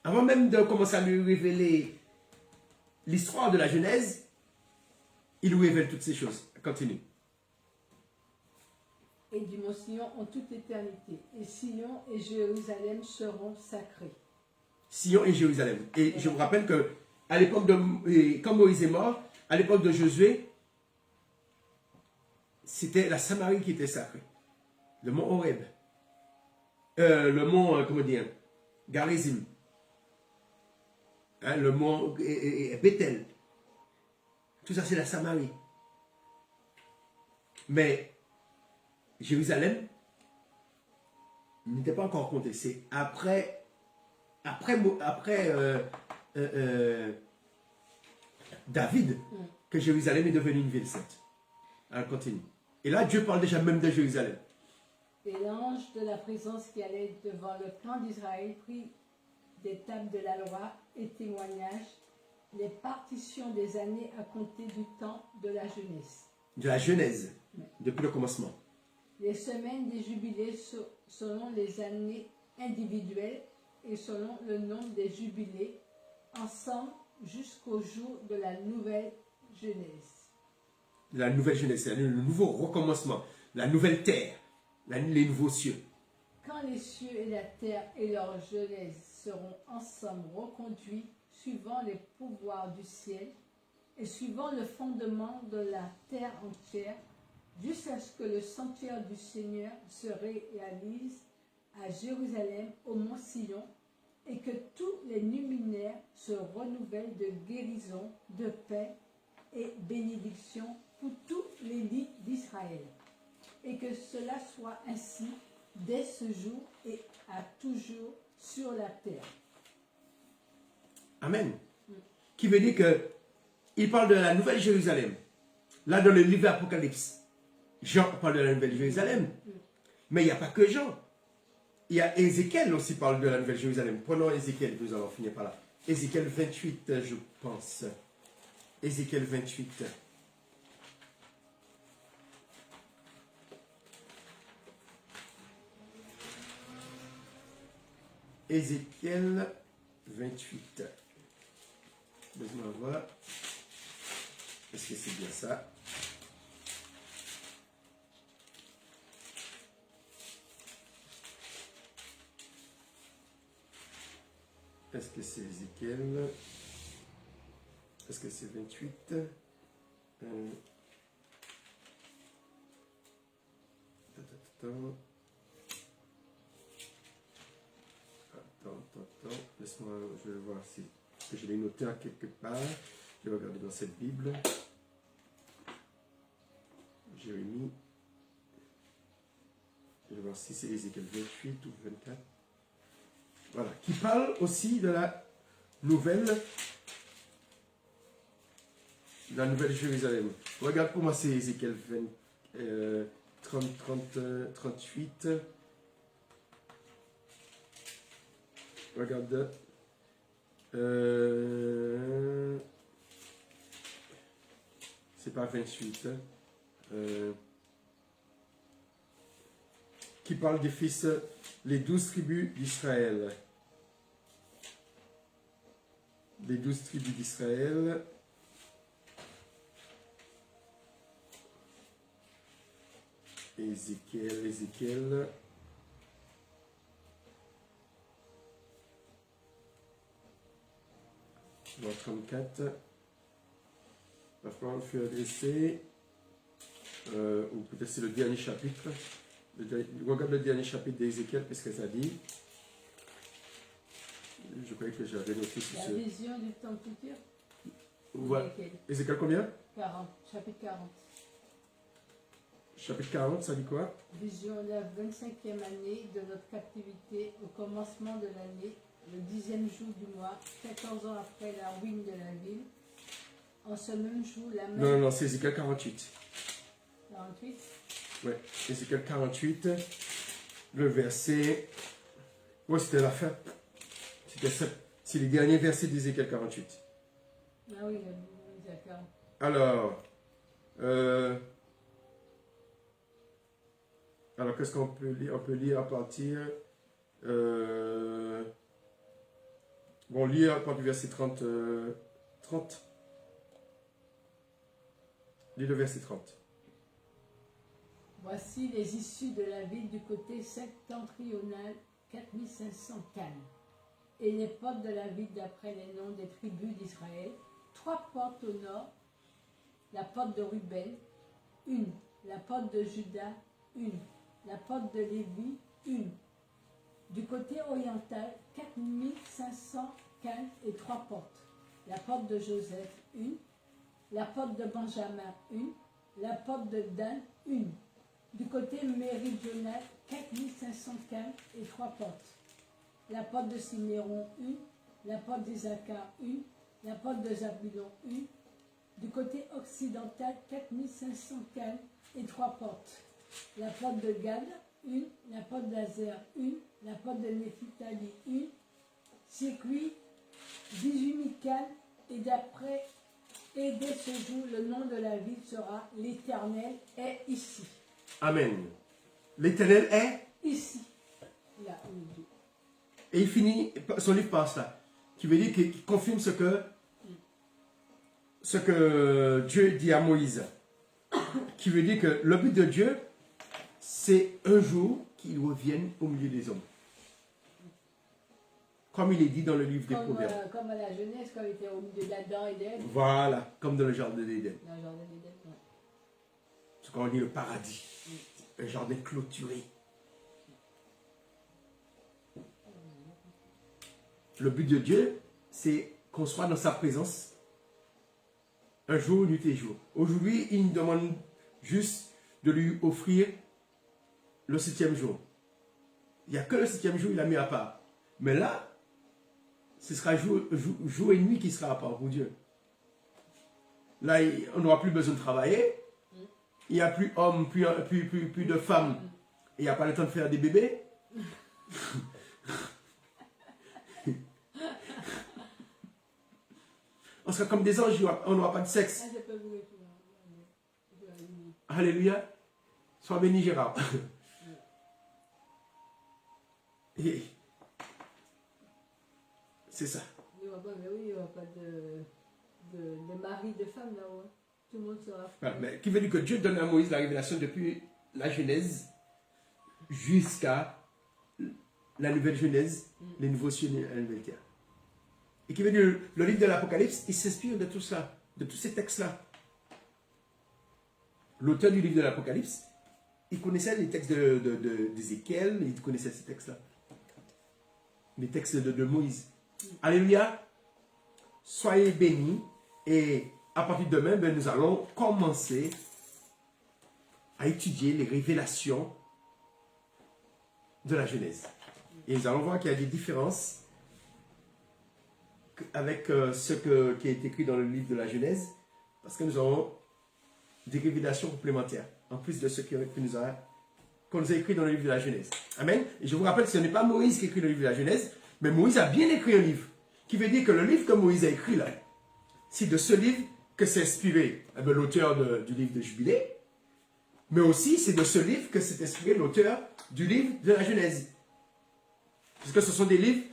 Avant même de commencer à lui révéler l'histoire de la Genèse, il lui révèle toutes ces choses. Continue. Et du mont Sion en toute éternité. Et Sion et Jérusalem seront sacrés. Sion et Jérusalem. Et je vous rappelle que à l'époque de, quand Moïse est mort, à l'époque de Josué, c'était la Samarie qui était sacrée. Le mont Horeb. Le mont, comment dire, Garizim. Hein, le mont Bethel. Tout ça, c'est la Samarie. Mais Jérusalem n'était pas encore compté. C'est après David que Jérusalem est devenue une ville sainte. Alors, continue. Et là, Dieu parle déjà même de Jérusalem. Et l'ange de la présence qui allait devant le camp d'Israël prit des tables de la loi et témoignages, les partitions des années à compter du temps de la jeunesse. De la Genèse, depuis le commencement. Les semaines des jubilés selon les années individuelles et selon le nombre des jubilés, ensemble jusqu'au jour de la nouvelle Genèse. La nouvelle Genèse, c'est le nouveau recommencement, la nouvelle terre, les nouveaux cieux. Quand les cieux et la terre et leur Genèse seront ensemble reconduits suivant les pouvoirs du ciel et suivant le fondement de la terre entière, jusqu'à ce que le sanctuaire du Seigneur se réalise à Jérusalem, au mont Sion, et que tous les luminaires se renouvellent de guérison, de paix et bénédiction pour tous les lits d'Israël. Et que cela soit ainsi dès ce jour et à toujours sur la terre. Amen. Qui veut dire que il parle de la nouvelle Jérusalem. Là, dans le livre d'Apocalypse, Jean parle de la nouvelle Jérusalem. Mais il n'y a pas que Jean. Il y a Ézéchiel aussi parle de la nouvelle Jérusalem. Prenons Ézéchiel, nous allons finir par là. Ézéchiel 28, je pense. Ézéchiel 28. Ézéchiel 28. Laisse-moi voir. Est-ce que c'est bien ça? Est-ce que c'est Ézéchiel? Est-ce que c'est 28? Attends. Laisse-moi, je vais voir si que je l'ai noté à quelque part. Je vais regarder dans cette Bible. Jérémie. Je vais voir si c'est Ézéchiel 28 ou 24. Voilà. Qui parle aussi de la nouvelle Jérusalem. Regarde pour moi, c'est Ézéchiel 38. Regarde. C'est pas 28. Qui parle des fils, les 12 tribus d'Israël. Les 12 tribus d'Israël. Ézéchiel. Dans 34. La parole fut adressée, ou peut-être c'est le dernier chapitre. Regarde le dernier chapitre d'Ézéchiel, qu'est-ce que ça dit? Je croyais que j'avais noté sur ce. La vision du temps futur. Ouais. Ézéchiel combien? 40, chapitre 40. Chapitre 40, ça dit quoi? Vision la 25e année de notre captivité, au commencement de l'année, le 10e jour du mois, 14 ans après la ruine de la ville. En ce même jour, la même... Non, c'est Ézéchiel 48. 48. Ouais, Ézéchiel 48, le verset... Ouais, c'était la fin. C'est les derniers versets d'Ézéchiel 48. Ah oui, d'accord. Alors, qu'est-ce qu'on peut lire? On peut lire à partir... Bon, lire à partir du verset 30. Lis le verset 30. Voici les issues de la ville du côté septentrional, 4500 cannes. Et les portes de la ville d'après les noms des tribus d'Israël. 3 portes au nord, la porte de Ruben, 1. La porte de Juda, 1. La porte de Lévi, 1. Du côté oriental, 4500 cannes et 3 portes. La porte de Joseph, 1. La porte de Benjamin, 1. La porte de Dan, 1. Du côté méridional, 4500 cannes et 3 portes. La porte de Siméron, 1. La porte d'Isaacar, 1. La porte de Zabulon, 1. Du côté occidental, 4500 cannes et 3 portes. La porte de Gad, 1. La porte d'Azer, 1. La porte de Nephtali, 1. Circuit, 18 000 cannes et d'après... Et dès ce jour, le nom de la ville sera l'Éternel est ici. Amen. L'Éternel est ici. Là où il dit. Et il finit son livre par ça, qui veut dire qu'il confirme ce que Dieu dit à Moïse. Qui veut dire que le but de Dieu, c'est un jour qu'il revienne au milieu des hommes. Comme il est dit dans le livre des Proverbes. Comme à la jeunesse, quand il était au milieu d'Adam et d'Ève. Voilà, comme dans le jardin d'Éden. Dans le jardin d'Éden, ouais. Ce qu'on dit le paradis. Un jardin clôturé. Le but de Dieu, c'est qu'on soit dans sa présence un jour, nuit et jour. Aujourd'hui, il nous demande juste de lui offrir le 7e jour. Il n'y a que le 7e jour, il a mis à part. Mais là, ce sera jour et nuit qui sera à part pour Dieu. Là, on n'aura plus besoin de travailler. Il n'y a plus d'hommes, plus de femmes. Il n'y a pas le temps de faire des bébés. On sera comme des anges, on n'aura pas de sexe. Alléluia. Sois béni, Gérard. Et c'est ça. Il n'y aura pas de mari, de femme là-haut. Tout le monde sera. Voilà, mais qui veut dire que Dieu donne à Moïse la révélation depuis la Genèse jusqu'à la nouvelle Genèse, les nouveaux cieux et la nouvelle terre. Et qui veut dire, le livre de l'Apocalypse, il s'inspire de tout ça, de tous ces textes-là. L'auteur du livre de l'Apocalypse, il connaissait les textes d'Ézéchiel, il connaissait ces textes-là. Les textes de Moïse. Alléluia. Soyez bénis. Et à partir de demain, nous allons commencer à étudier les révélations de la Genèse. Et nous allons voir qu'il y a des différences avec ce qui est écrit dans le livre de la Genèse, parce que nous avons des révélations complémentaires, en plus de ce qu'on nous a écrit dans le livre de la Genèse. Amen. Et je vous rappelle que ce n'est pas Moïse qui écrit le livre de la Genèse, mais Moïse a bien écrit un livre, qui veut dire que le livre que Moïse a écrit là, c'est de ce livre que s'est inspiré l'auteur du livre de Jubilé, mais aussi c'est de ce livre que s'est inspiré l'auteur du livre de la Genèse. Parce que ce sont des livres,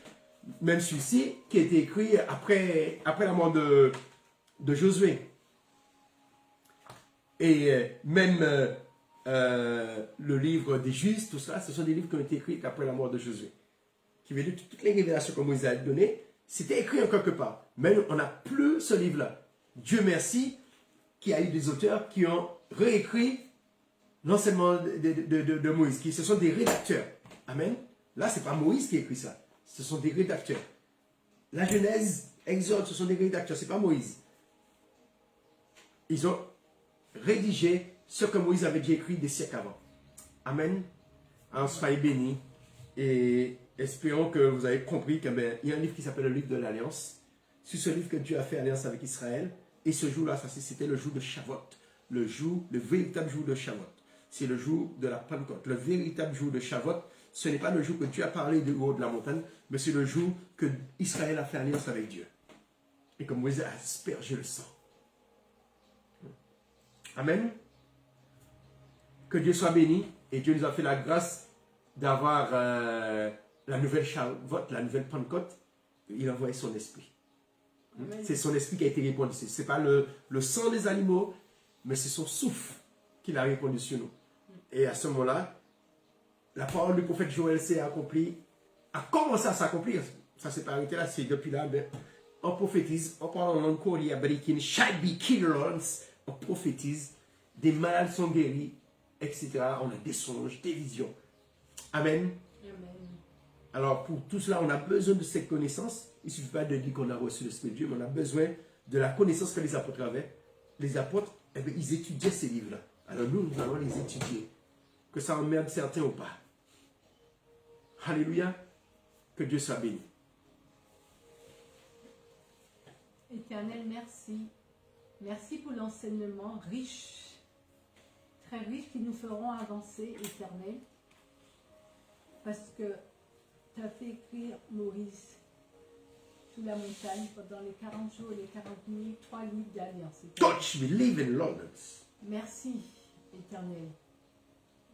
même celui-ci, qui a été écrit après la mort de Josué. Et même le livre des Justes, tout ça, ce sont des livres qui ont été écrits après la mort de Josué. Qui veut dire que toutes les révélations que Moïse a données, c'était écrit en quelque part. Mais on n'a plus ce livre-là. Dieu merci qu'il y a eu des auteurs qui ont réécrit l'enseignement de Moïse, qui ce sont des rédacteurs. Amen. Là, ce n'est pas Moïse qui écrit ça. Ce sont des rédacteurs. La Genèse, Exode, ce sont des rédacteurs. Ce n'est pas Moïse. Ils ont rédigé ce que Moïse avait déjà écrit des siècles avant. Amen. Alors, soyez bénis. Et espérons que vous avez compris qu'il y a un livre qui s'appelle le livre de l'Alliance. C'est ce livre que Dieu a fait alliance avec Israël. Et ce jour-là, c'était le jour de Shavuot. Le véritable jour de Shavuot. C'est le jour de la Pentecôte. Le véritable jour de Shavuot, ce n'est pas le jour que Dieu a parlé du haut de la montagne, mais c'est le jour que Israël a fait alliance avec Dieu. Et que Moïse a aspergé le sang. Amen. Que Dieu soit béni. Et Dieu nous a fait la grâce d'avoir la nouvelle Shavuot, la nouvelle Pentecôte. Il a envoyé son esprit. C'est son esprit qui a été répandu. Ce n'est pas le sang des animaux, mais c'est son souffle qu'il a répandu sur nous. Et à ce moment-là, la parole du prophète Joël s'est accomplie, a commencé à s'accomplir. Ça ne s'est pas arrêté là, c'est depuis là, mais on prophétise, on parle en langue coréenne, on prophétise, des malades sont guéris, etc. On a des songes, des visions. Amen. Amen. Alors pour tout cela, on a besoin de cette connaissance. Il ne suffit pas de dire qu'on a reçu l'Esprit de Dieu, mais on a besoin de la connaissance que les apôtres avaient. Les apôtres, ils étudiaient ces livres-là. Alors nous allons les étudier. Que ça emmerde certains ou pas. Alléluia. Que Dieu soit béni. Éternel, merci. Merci pour l'enseignement riche, très riche, qui nous feront avancer, Éternel. Parce que tu as fait écrire Moïse sous la montagne pendant les 40 jours et les 40 nuits, 3 livres d'alliance. Touch me, live in London. Merci, Éternel,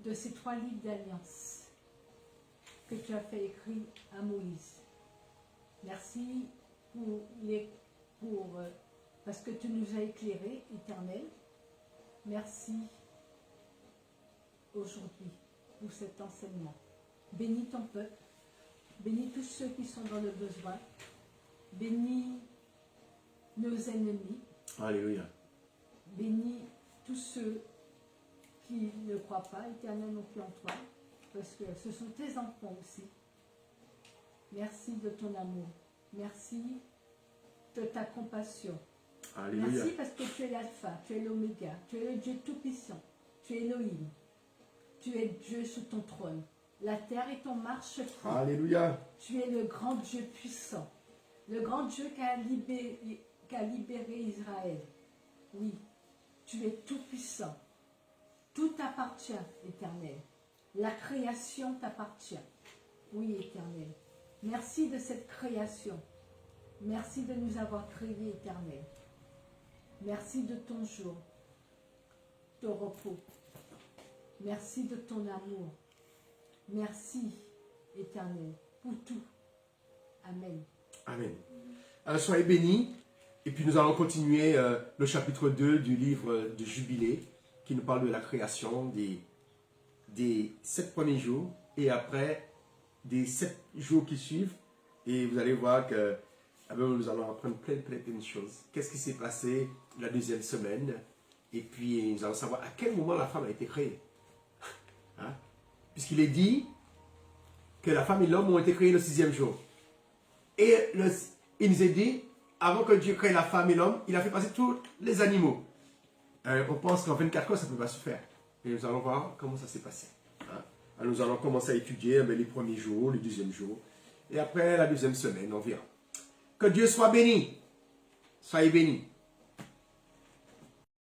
de ces 3 livres d'alliance que tu as fait écrire à Moïse. Merci parce que tu nous as éclairés, Éternel. Merci aujourd'hui pour cet enseignement. Bénis ton peuple, bénis tous ceux qui sont dans le besoin, bénis nos ennemis. Alléluia. Bénis tous ceux qui ne croient pas, Éternel, non plus en toi, parce que ce sont tes enfants aussi. Merci de ton amour. Merci de ta compassion. Alléluia. Merci parce que tu es l'alpha, tu es l'oméga, tu es le Dieu tout-puissant, tu es Elohim, tu es Dieu sur ton trône. La terre est ton marchepied. Alléluia. Tu es le grand Dieu puissant, le grand Dieu qui a libéré Israël. Oui, tu es tout-puissant. Tout t'appartient, Éternel. La création t'appartient. Oui, Éternel. Merci de cette création. Merci de nous avoir créés, Éternel. Merci de ton jour, ton repos. Merci de ton amour. Merci, Éternel, pour tout. Amen. Amen. Alors soyez bénis. Et puis nous allons continuer le chapitre 2 du livre de Jubilé, qui nous parle de la création des 7 premiers jours et après des 7 jours qui suivent. Et vous allez voir que ah ben, nous allons apprendre plein de choses. Qu'est-ce qui s'est passé la deuxième semaine? Et puis, nous allons savoir à quel moment la femme a été créée. Hein? Puisqu'il est dit que la femme et l'homme ont été créés le 6e jour. Et il nous est dit, avant que Dieu crée la femme et l'homme, il a fait passer tous les animaux. On pense qu'en 24 heures, ça ne peut pas se faire. Et nous allons voir comment ça s'est passé. Hein? Alors, nous allons commencer à étudier les premiers jours, le deuxième jour. Et après la deuxième semaine, on verra. Que Dieu soit béni. Soyez bénis.